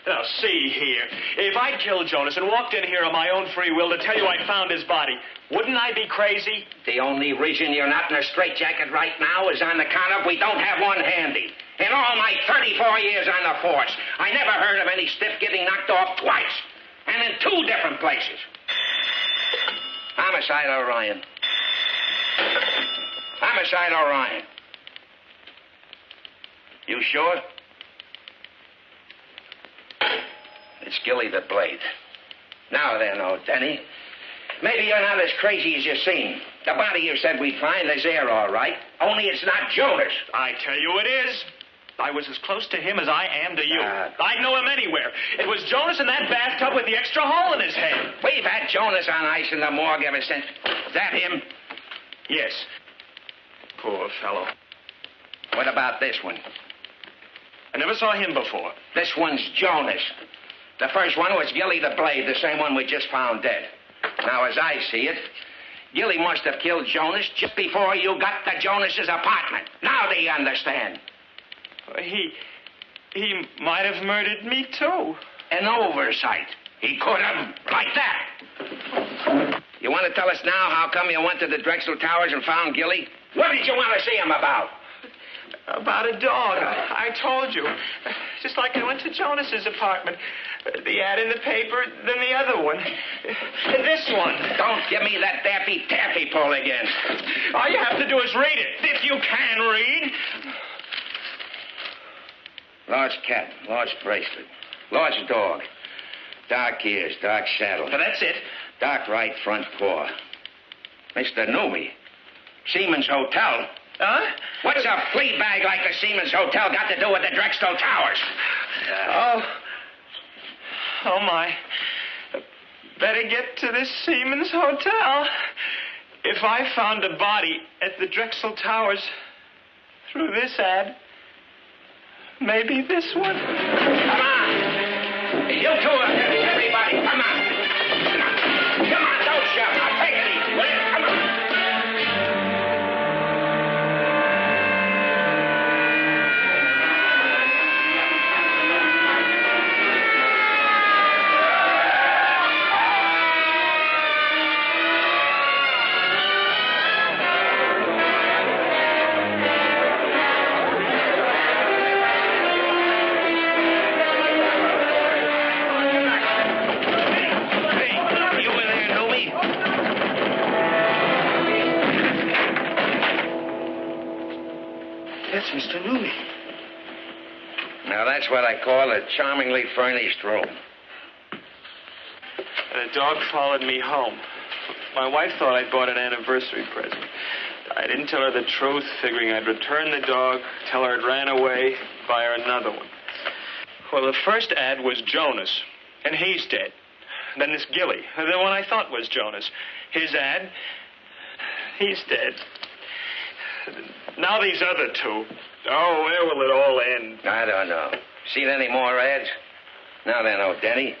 Now, see here. If I'd killed Jonas and walked in here of my own free will to tell you I'd found his body, wouldn't I be crazy? The only reason you're not in a straitjacket right now is on account of we don't have one handy. In all my 34 years on the force, I never heard of any stiff getting knocked off twice. And in 2 different places. Homicide Orion. Homicide Orion. You sure? It's Gilly the Blade. Now then, O'Denny. Maybe you're not as crazy as you seem. The body you said we'd find is there, all right. Only it's not Jonas. I tell you it is. I was as close to him as I am to you. I'd know him anywhere. It was Jonas in that bathtub with the extra hole in his head. We've had Jonas on ice in the morgue ever since. Is that him? Yes. Poor fellow. What about this one? I never saw him before. This one's Jonas. The first one was Gilly the Blade, the same one we just found dead. Now, as I see it, Gilly must have killed Jonas just before you got to Jonas's apartment. Now do you understand? He might have murdered me, too. An oversight. He could have, like that. You want to tell us now how come you went to the Drexel Towers and found Gilly? What did you want to see him about? About a dog. I told you. Just like I went to Jonas's apartment. The ad in the paper, then the other one. This one. Don't give me that daffy-taffy pull again. All you have to do is read it, if you can read. Large cat, large bracelet, large dog, dark ears, dark saddle. But that's it. Dark right front paw. Mr. Newby, Seaman's Hotel. Huh? What's a flea bag like the Seaman's Hotel got to do with the Drexel Towers? Oh, my. Better get to this Seaman's Hotel. If I found a body at the Drexel Towers through this ad, maybe this one. Come on. You two, everybody, come on. It's Mr. Newmy. Now, that's what I call a charmingly furnished room. The dog followed me home. My wife thought I'd bought an anniversary present. I didn't tell her the truth, figuring I'd return the dog, tell her it ran away, buy her another one. Well, the first ad was Jonas, and he's dead. Then this Gilly, the one I thought was Jonas. His ad, he's dead. Now these other two. Oh, where will it all end? I don't know. Seen any more ads? Now then, oh, Denny.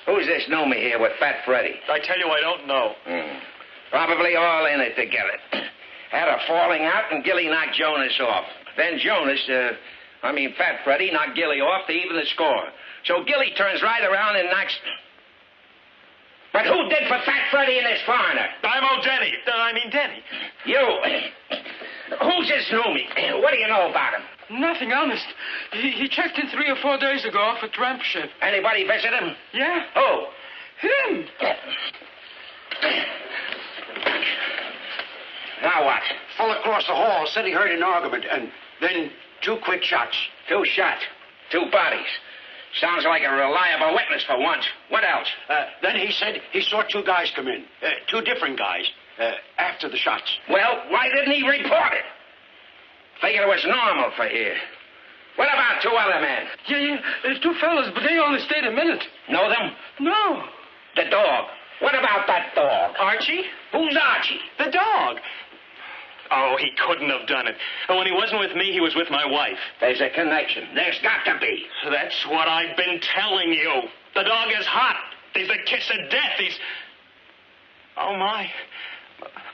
Who's this Newmy here with Fat Freddy? I tell you, I don't know. Probably all in it together. Had a falling out and Gilly knocked Jonas off. Then Fat Freddy knocked Gilly off to even the score. So Gilly turns right around and knocks... But who did for Fat Freddy and this foreigner? I'm Denny. Denny. You. Who's this Newmy? What do you know about him? Nothing, honest. He checked in 3 or 4 days ago off a tramp ship. Anybody visit him? Yeah. Who? Him. Now what? Fell across the hall, said he heard an argument, and then 2 quick shots. 2 shots. 2 bodies. Sounds like a reliable witness for once. What else? Then he said he saw 2 guys come in. 2 different guys. After the shots. Well, why didn't he report it? Figured it was normal for here. What about 2 other men? Yeah. There's 2 fellas, but they only stayed a minute. Know them? No. The dog. What about that dog? Archie? Who's Archie? The dog. Oh, he couldn't have done it. And when he wasn't with me, he was with my wife. There's a connection. There's got to be. That's what I've been telling you. The dog is hot. He's the kiss of death. Oh,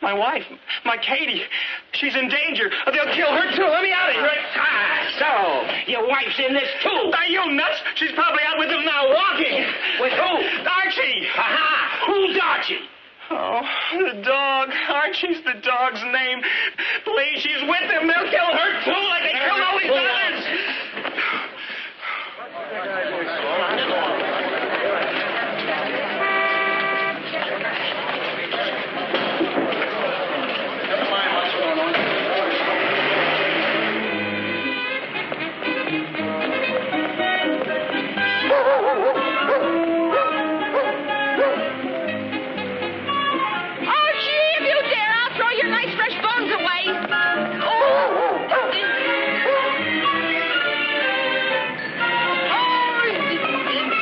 my wife, my Katie, she's in danger. They'll kill her, too. Let me out of here. So, your wife's in this, too. Are you nuts? She's probably out with him now, walking. With who? Archie. Aha! Who's Archie? Oh, the dog. Archie's the dog's name. Please, she's with him. They'll kill her, too, like they killed all these others.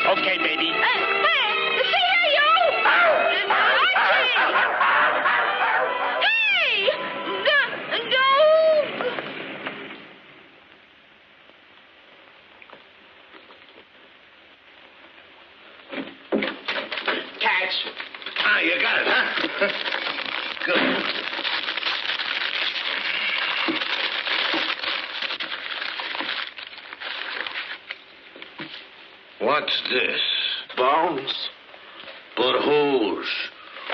Okay, baby. Hey, see here, you! Hey! No! Catch. Ah, you got it, huh? Good. What's this? Bones. But whose?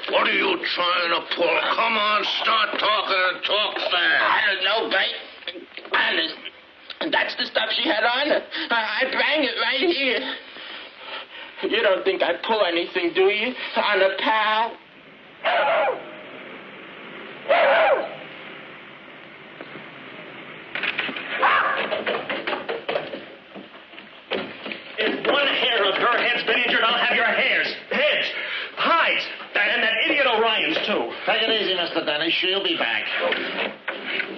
What are you trying to pull? Come on, start talking and talk fast. I don't know, Bate. Honest. That's the stuff she had on her. I banged it right here. You don't think I'd pull anything, do you? On a pal? If one hair of her head's been injured, I'll have your heads, hides, and that idiot Orion's, too. Take it easy, Mr. Denny. She'll be back.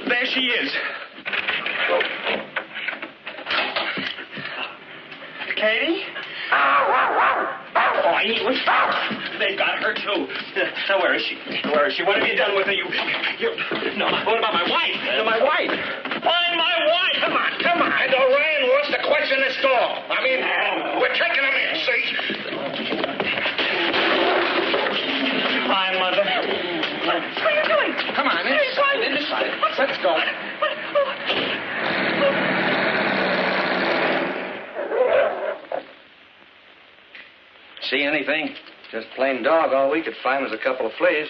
There she is. Katie? Oh, he was They've got her, too. Now, where is she? Where is she? What have you done with her? No, what about my wife? No, my wife. Find my wife! Come on. And Orion wants to question this dog. I mean, we're taking him in, see? Fine, Mother. What are you doing? Come on, inside. Let's go. See anything? Just plain dog. All we could find was a couple of fleas.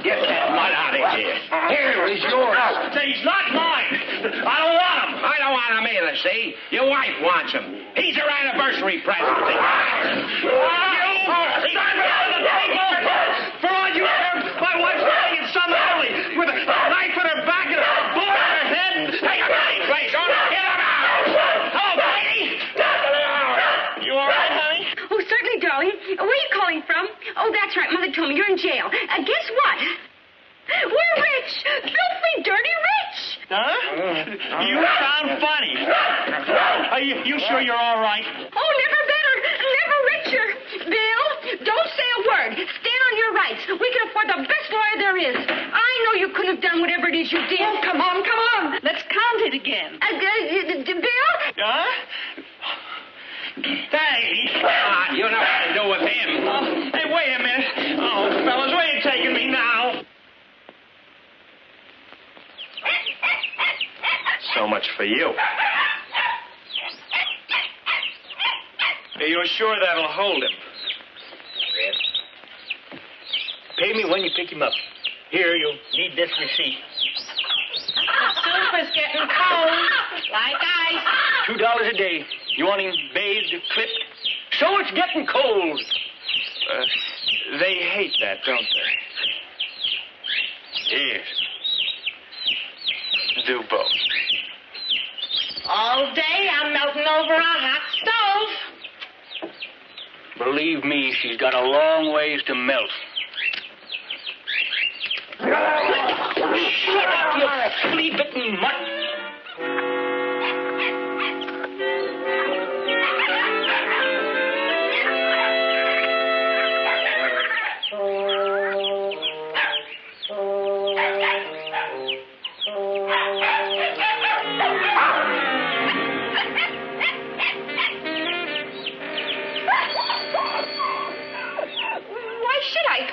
Get that mud out of here. Here, he's yours. He's not mine. I don't want him. I don't want him either, see? Your wife wants him. He's her anniversary present. For all you care, my wife's lying in some alley with a knife in her back and a bullet in her head. jail. Guess what? We're rich. Filthy, dirty rich. Huh? You sound funny. Are you sure you're all right? Oh, never better. Never richer. Bill, don't say a word. Stand on your rights. We can afford the best lawyer there is. I know you couldn't have done whatever it is you did. Oh, come on, come on. Let's count it again. Bill? Huh? Hey! You know what to do with him. Hey, wait a minute. Oh, fellas, where are you taking me now? So much for you. Are you sure that'll hold him? Pay me when you pick him up. Here, you'll need this receipt. The soup is getting cold. Like ice. $2 a day. You want him bathed, clipped? So it's getting cold. They hate that, don't they? Yes. Do both. All day I'm melting over a hot stove. Believe me, she's got a long ways to melt. Shut up, you flea-bitten mutt.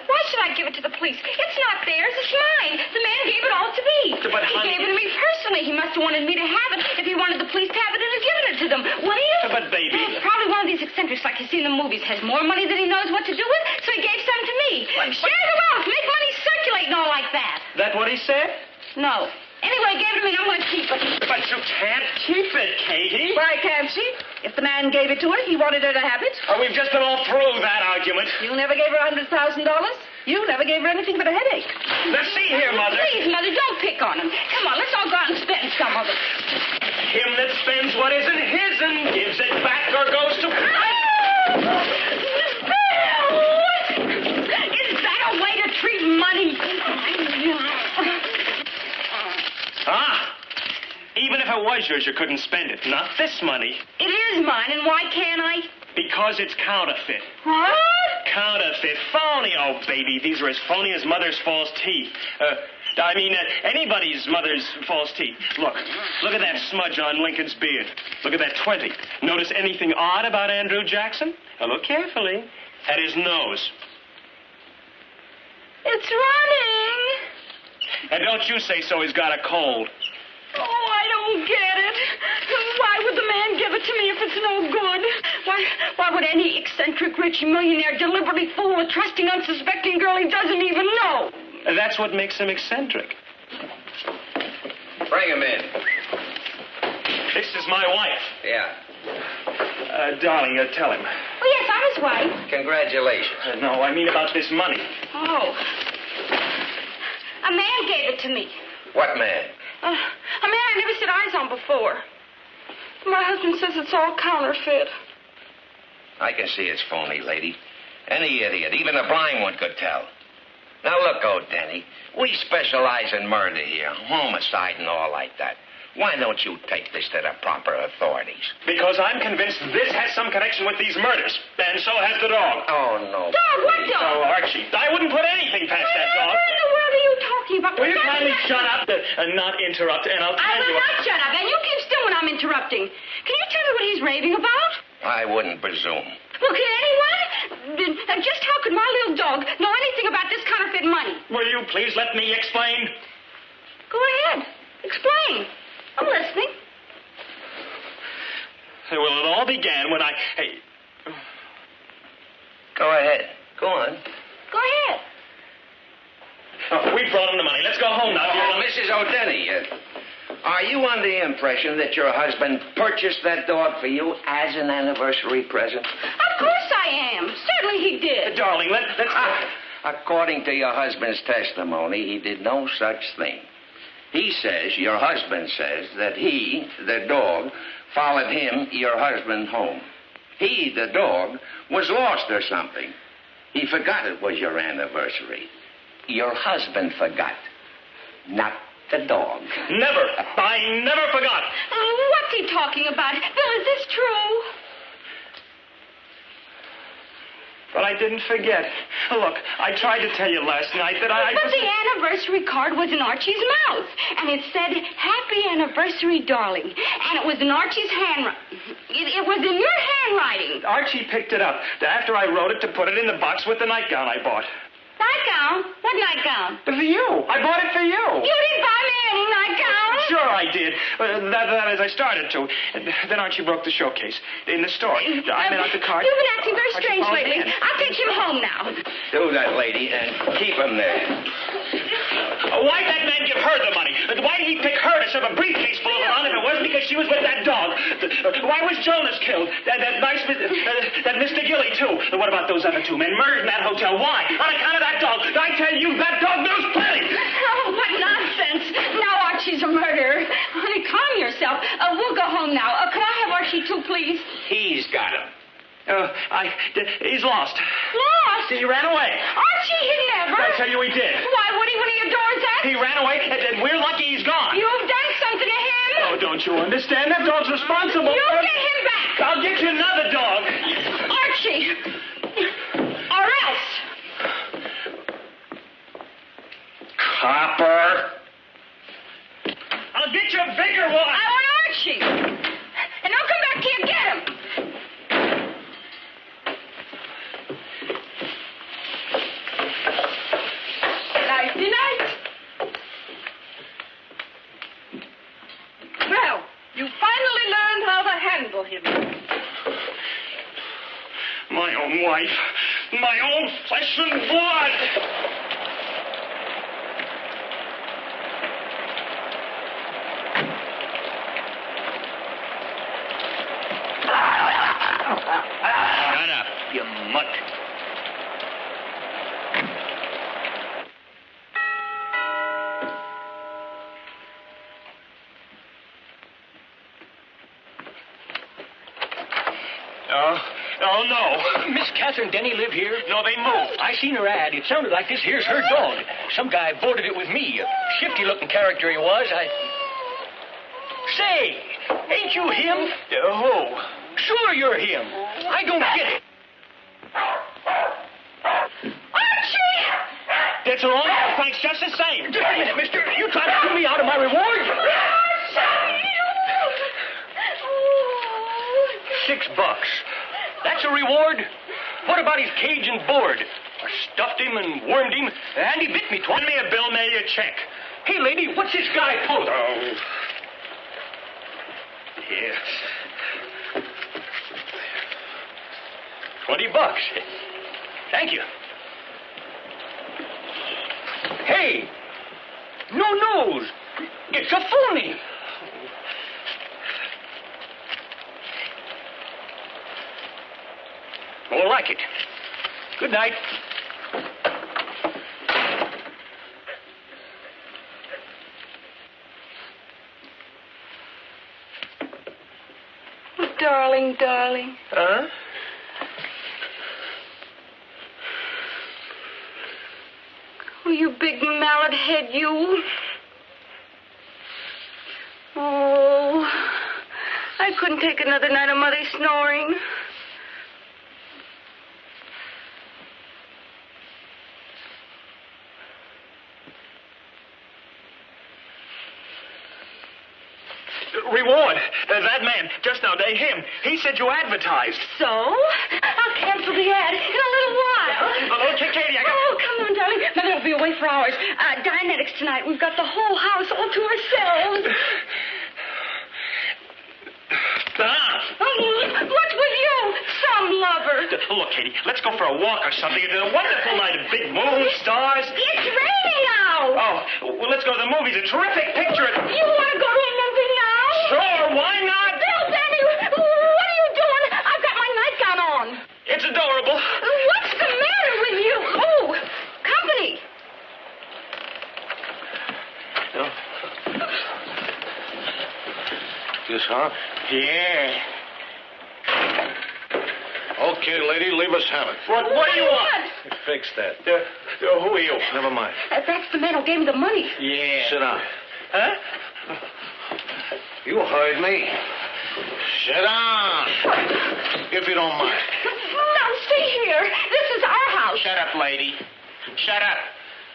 Why should I give it to the police? It's not theirs. It's mine. The man gave it all to me. But, he honey... gave it to me personally. He must have wanted me to have it. If he wanted the police to have it, he'd have given it to them. Wouldn't he? But, baby... Probably one of these eccentrics like you see in the movies has more money than he knows what to do with, so he gave some to me. Share the wealth. Make money circulate and all like that. That what he said? No. Anyway, he gave it to me and I'm going to keep it. But you can't keep it, Katie. Why can't she? If the man gave it to her, he wanted her to have it. Oh, we've just been all through that argument. You never gave her $100,000. You never gave her anything but a headache. Let's see here, Mother. Please, Mother, don't pick on him. Come on, let's all go out and spend some of it. Him that spends what isn't his and gives it back or goes to... Bill! Is that a way to treat money? Ah! Even if it was yours, you couldn't spend it. Not this money. It is mine, and why can't I? Because it's counterfeit. What? Counterfeit. Phony. Oh, baby, these are as phony as mother's false teeth. Anybody's mother's false teeth. Look at that smudge on Lincoln's beard. Look at that 20. Notice anything odd about Andrew Jackson? Now, look carefully. At his nose. It's running. And don't you say so, he's got a cold. Oh, I don't get it. Why would the man give it to me if it's no good? Why would any eccentric rich millionaire deliberately fool a trusting, unsuspecting girl he doesn't even know? That's what makes him eccentric. Bring him in. This is my wife. Yeah. Darling, tell him. Oh, yes, I'm his wife. Congratulations. No, I mean about this money. Oh. A man gave it to me. What man? A man I never set eyes on before. My husband says it's all counterfeit. I can see it's phony, lady. Any idiot, even a blind one could tell. Now, look, Denny, we specialize in murder here, homicide and all like that. Why don't you take this to the proper authorities? Because I'm convinced this has some connection with these murders, and so has the dog. Oh, no. Dog? What dog? Oh, Archie, I wouldn't put anything past that dog. What in the world are you talking about? Will you kindly shut up and not interrupt, and I'll tell I you... will not shut up, and you keep still when I'm interrupting. Can you tell me what he's raving about? I wouldn't presume. Well, can anyone? Just how could my little dog know anything about this counterfeit money? Will you please let me explain? Go ahead. Explain. I'm listening. Well, it all began when I... Hey... Go ahead. Go on. Go ahead. Oh, we brought him the money. Let's go home now. Oh, Mrs. O'Denny, are you under the impression that your husband purchased that dog for you as an anniversary present? Of course I am. Certainly he did. Darling, let's... According to your husband's testimony, he did no such thing. He says, your husband says, that he, the dog, followed him, your husband, home. He, the dog, was lost or something. He forgot it was your anniversary. Your husband forgot, not the dog. Never. I never forgot. What's he talking about? Bill, is this true? But I didn't forget. Look, I tried to tell you last night that I... But the anniversary card was in Archie's mouth. And it said, Happy Anniversary, darling. And it was in Archie's handwriting. It was in your handwriting. Archie picked it up after I wrote it to put it in the box with the nightgown I bought. Nightgown? What nightgown? For you. I bought it for you. You didn't buy me any nightgown. Sure I did. That is, I started to. Then Archie broke the showcase in the store. I made out the card. You've been acting very Archie strange followed lately. me in. I'll take him home now. Do that, lady, and keep him there. Why'd that man give her the money? Why did he pick her to serve a briefcase full of it on if it wasn't because she was with that dog? Why was Jonas killed? That Mr. Gilly, too. What about those other two men murdered in that hotel? Why? On account of that dog. I tell you, that dog knows plenty. Oh, what nonsense. Now Archie's a murderer. Honey, calm yourself. We'll go home now. Could I have Archie, too, please? He's got him. He's lost. Lost? He ran away. Archie, he never. I tell you he did. Why would he when he adores us? He ran away, and we're lucky he's gone. You've done something to him. Oh, don't you understand? That dog's responsible. You get him back. I'll get you another dog. Archie. Or else. Copper. I'll get you a bigger one. I want Archie. And don't come back here and get him. Nighty night. Well, you finally learned how to handle him. My own wife. My own flesh and blood. Shut up, you mutt. Oh, no. Miss Catherine Denny live here? No, they moved. I seen her ad. It sounded like this here's her dog. Some guy boarded it with me. A shifty-looking character he was. Say, ain't you him? Who? Sure you're him. I don't get it. Archie! That's all right. Thanks just the same. Just a minute, mister. You trying to screw me out of my reward? $6. That's a reward? What about his cage and board? I stuffed him and wormed him, and he bit me twice. Send me a bill, mail you a check. Hey, lady, what's this guy pulling? Oh. Yes. $20. Thank you. Hey! No nose! It's a phony! More like it. Good night. Oh, darling, darling. Huh? Oh, you big mallet head, you. Oh, I couldn't take another night of Mother snoring. Reward. That man, just now, him. He said you advertised. So? I'll cancel the ad in a little while. Hello, Katie, I got... Oh, come on, darling. Mother will be away for hours. Dianetics tonight. We've got the whole house all to ourselves. What's with you? Some lover. Look, Katie, let's go for a walk or something. It's a wonderful night of big moon, stars. It's raining out. Oh, well, let's go to the movies. A terrific picture. You want to go to a movie now? Sure, why not? Bill, Danny, what are you doing? I've got my nightgown on. It's adorable. What's the matter with you? Oh, company. Oh. This, huh? Yeah. Okay, lady, leave us have it. What do you want? Fix that. Who are you? Never mind. That's the man who gave me the money. Yeah. Sit down. Huh? You heard me. Sit down. If you don't mind. Now, stay here. This is our house. Shut up, lady. Shut up.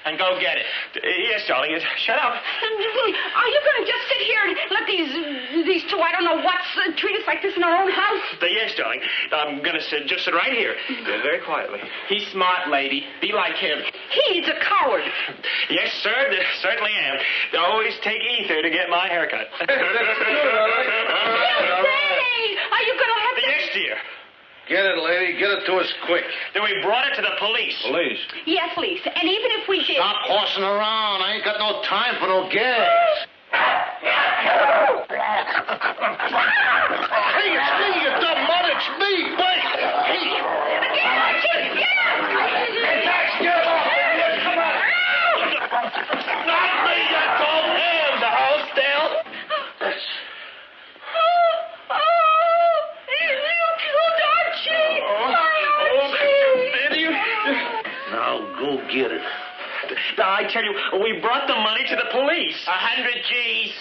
And go get it. Yes, darling. Shut up. Are you going to just sit here and let these two, I don't know what's, treat us like this in our own house? Yes, darling. I'm going to just sit right here. Very quietly. He's smart, lady. Be like him. He's a coward. Yes, sir. Certainly am. They always take ether to get my haircut. Say, are you going to have to... Yes, dear. Get it, lady. Get it to us quick. Then we brought it to the police. Police? Yes, Lisa. And even if we did... Stop horsing around. I ain't got no time for no gags. Hey, it's me, you dumb mutt. It's me. Wait. Hey. Hey, Max, get him off. Come on. Not me, you dumb hand. The house down. Now go get it. I tell you, we brought the money to the police. 100 G's.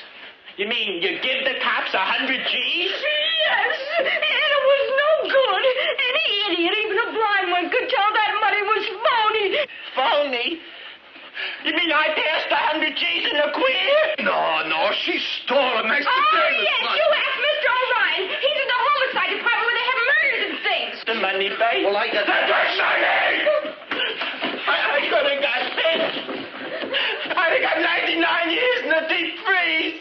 You mean you give the cops 100 G's? Yes, and it was no good. Any idiot, even a blind one, could tell that money was phony. Phony? You mean I passed 100 G's in a queer? No, she stole it. Next Oh, yes, you asked Mr. O'Ryan. He's in the homicide department where they have murders and things. The money, babe? Well, I got that. I could have got this. I'd have got 99 years in the deep freeze.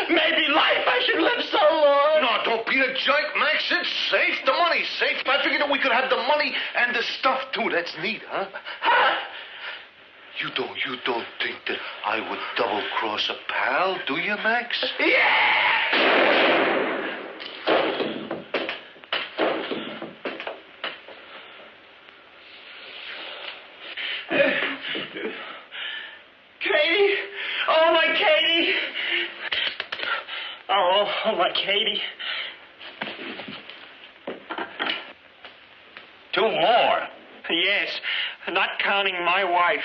Maybe life I should live so long. No, don't be a jerk, Max. It's safe. The money's safe. I figured that we could have the money and the stuff, too. That's neat, huh? You don't think that I would double-cross a pal, do you, Max? Yeah! Katie! Oh, my Katie! Oh, my Katie. 2 more. Yes, not counting my wife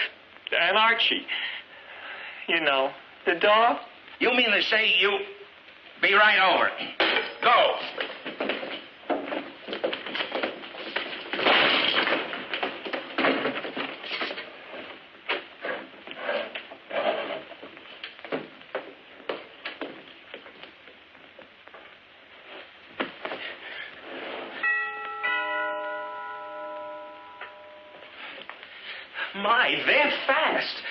and Archie. You know, the dog. You mean to say you... Be right over. Go. My, they're fast.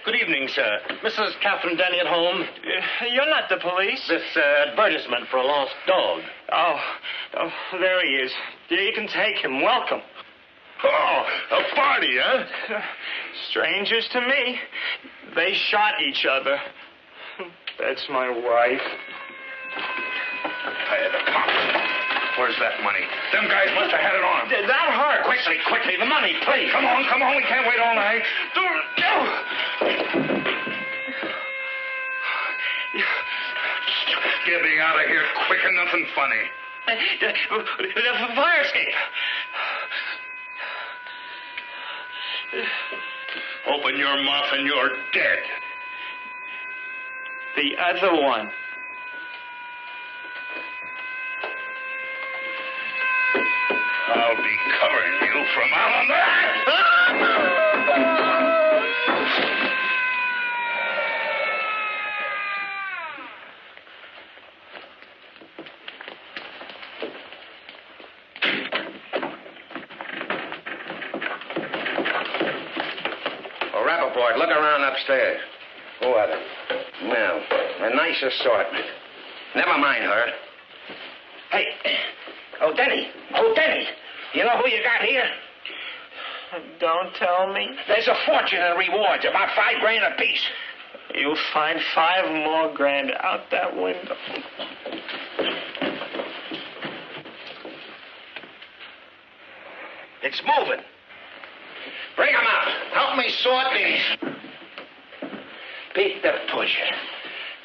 Good evening, sir. Mrs. Catherine Denny at home? You're not the police. This advertisement for a lost dog. Oh, there he is. You can take him. Welcome. Oh, a party, huh? Strangers to me. They shot each other. That's my wife. Hey, the cops. Where's that money? Them guys must have had it on them. That hurt. Quickly, the money, please. Come on. We can't wait all night. Get me out of here quick and nothing funny. The fire escape. Open your mouth and you're dead. The other one. I'll be covering you from out on that. Oh, Rappaport, look around upstairs. Who are they? Well, a nice assortment. Never mind her. Hey, Denny. You know who you got here? Don't tell me. There's a fortune in rewards, about $5,000 apiece. You'll find $5 more grand out that window. It's moving. Bring 'em out. Help me sort these. Beat the pusher.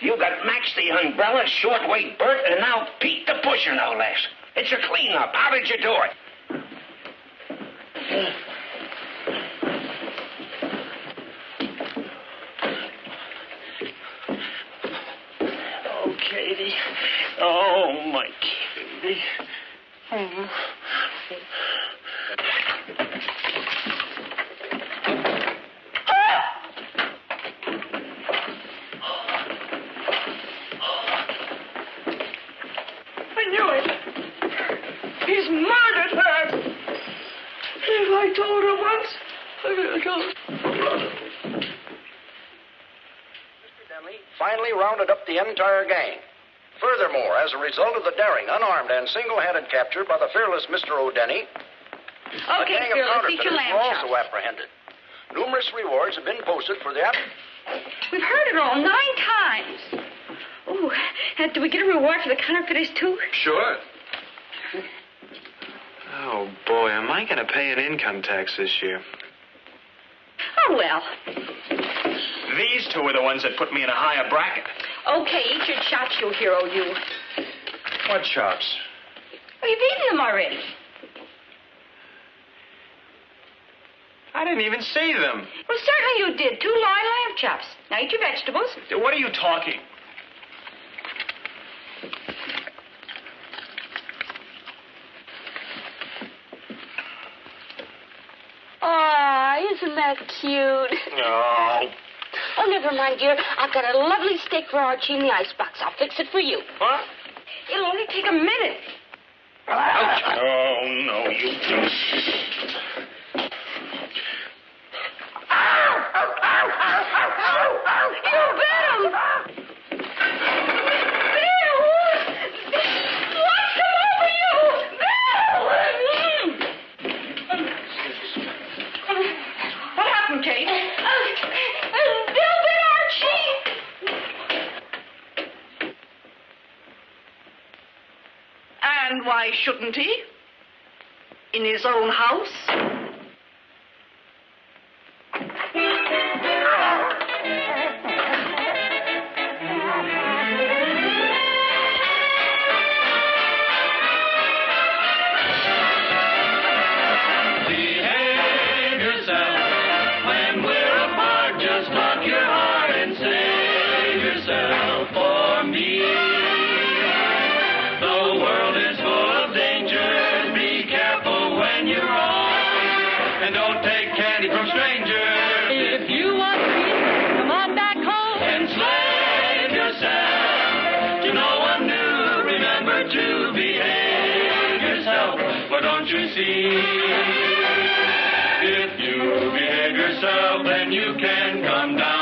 You got Max the umbrella, shortweight Bert, and now Pete the pusher, no less. It's a cleanup. How did you do it? Oh, Katie. Oh, my Katie. Oh. I knew it. He's murdered her. If I told her once, I would have told her. Finally rounded up the entire gang. Furthermore, as a result of the daring, unarmed, and single-handed capture by the fearless Mr. O'Denny, a gang of counterfeiters were also apprehended. Numerous rewards have been posted for the We've heard it all 9 times. Oh, do we get a reward for the counterfeiters, too? Sure. Oh, boy, am I going to pay an income tax this year? Oh, well. These two are the ones that put me in a higher bracket. Okay, eat your chops, you hero, you. What chops? Oh, you've eaten them already. I didn't even see them. Well, certainly you did. 2 loin lamb chops. Now eat your vegetables. What are you talking? Aw, isn't that cute? No. Oh, never mind, dear. I've got a lovely steak for Archie in the icebox. I'll fix it for you. What? It'll only take a minute. Ouch. Oh, no, you don't. You bit him! Bill! What's come over you? Bill! What happened, Kate? Bill bit Archie! And why shouldn't he? In his own house? Behave yourself when we're apart. Just lock your heart and save yourself for me. The world is full of dangers. Be careful when you're on, and don't take candy from strangers. If you want peace, come on back home. Enslave yourself to no one new. Remember to behave yourself, for don't you see? If you behave yourself, then you can come down.